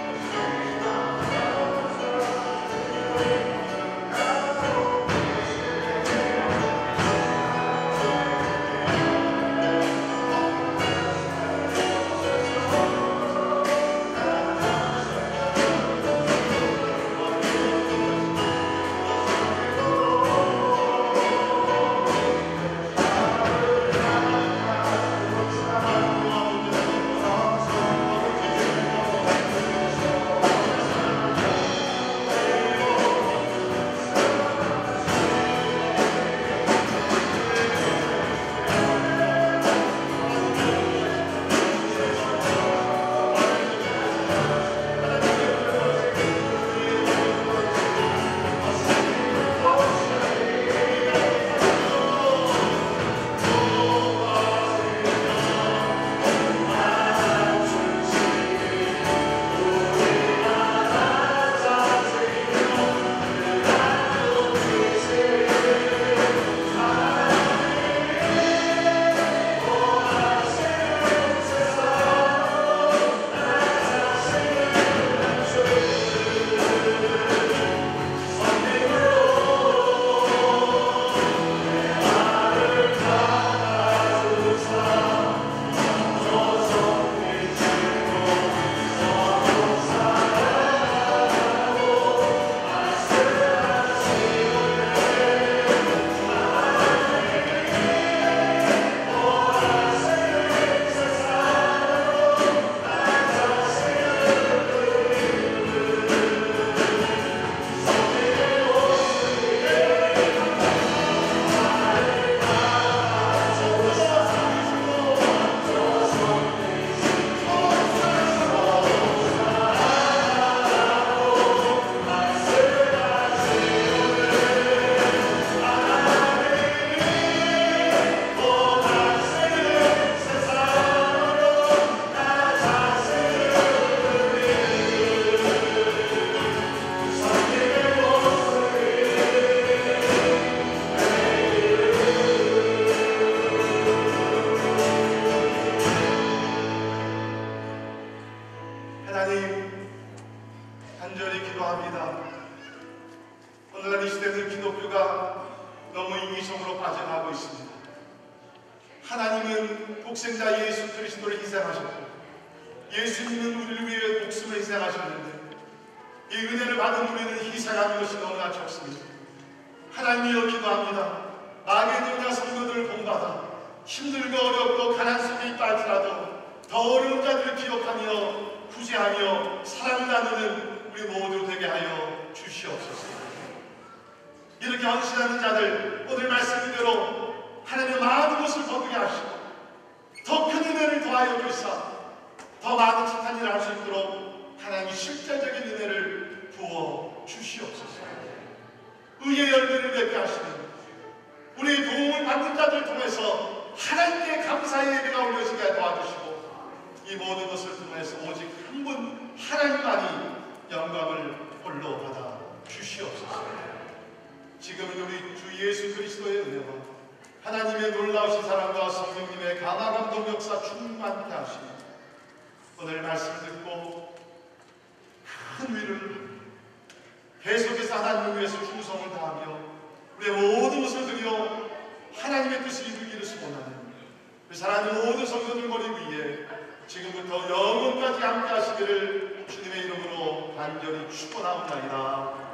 S2: 하나님의 많은 것을 거두게 하시고 더 큰 은혜를 더하여 주사 더 많은 착한 일을 할 수 있도록 하나님이 실제적인 은혜를 부어 주시옵소서. 의의 열매를 맺게 하시는 우리의 도움을 받는 자들을 통해서 하나님께 감사의 예배가 올려지게 도와주시고 이 모든 것을 통해서 오직 한 분 하나님만이 영광을 홀로 받아 주시옵소서. 지금은 우리 주 예수 그리스도의 은혜와 하나님의 놀라우신 사랑과 성령님의 강화감 동역사 충만케 하시니 오늘 말씀을 듣고 큰 위를 계속해서 하나님을 위해서 충성을 다하며 우리의 모든 것을 드려 하나님의 뜻을 이루기를 소원하는 그 사랑하는 모든 성도들 머리 위에 지금부터 영원까지 함께 하시기를 주님의 이름으로 간절히 축원하옵나이다.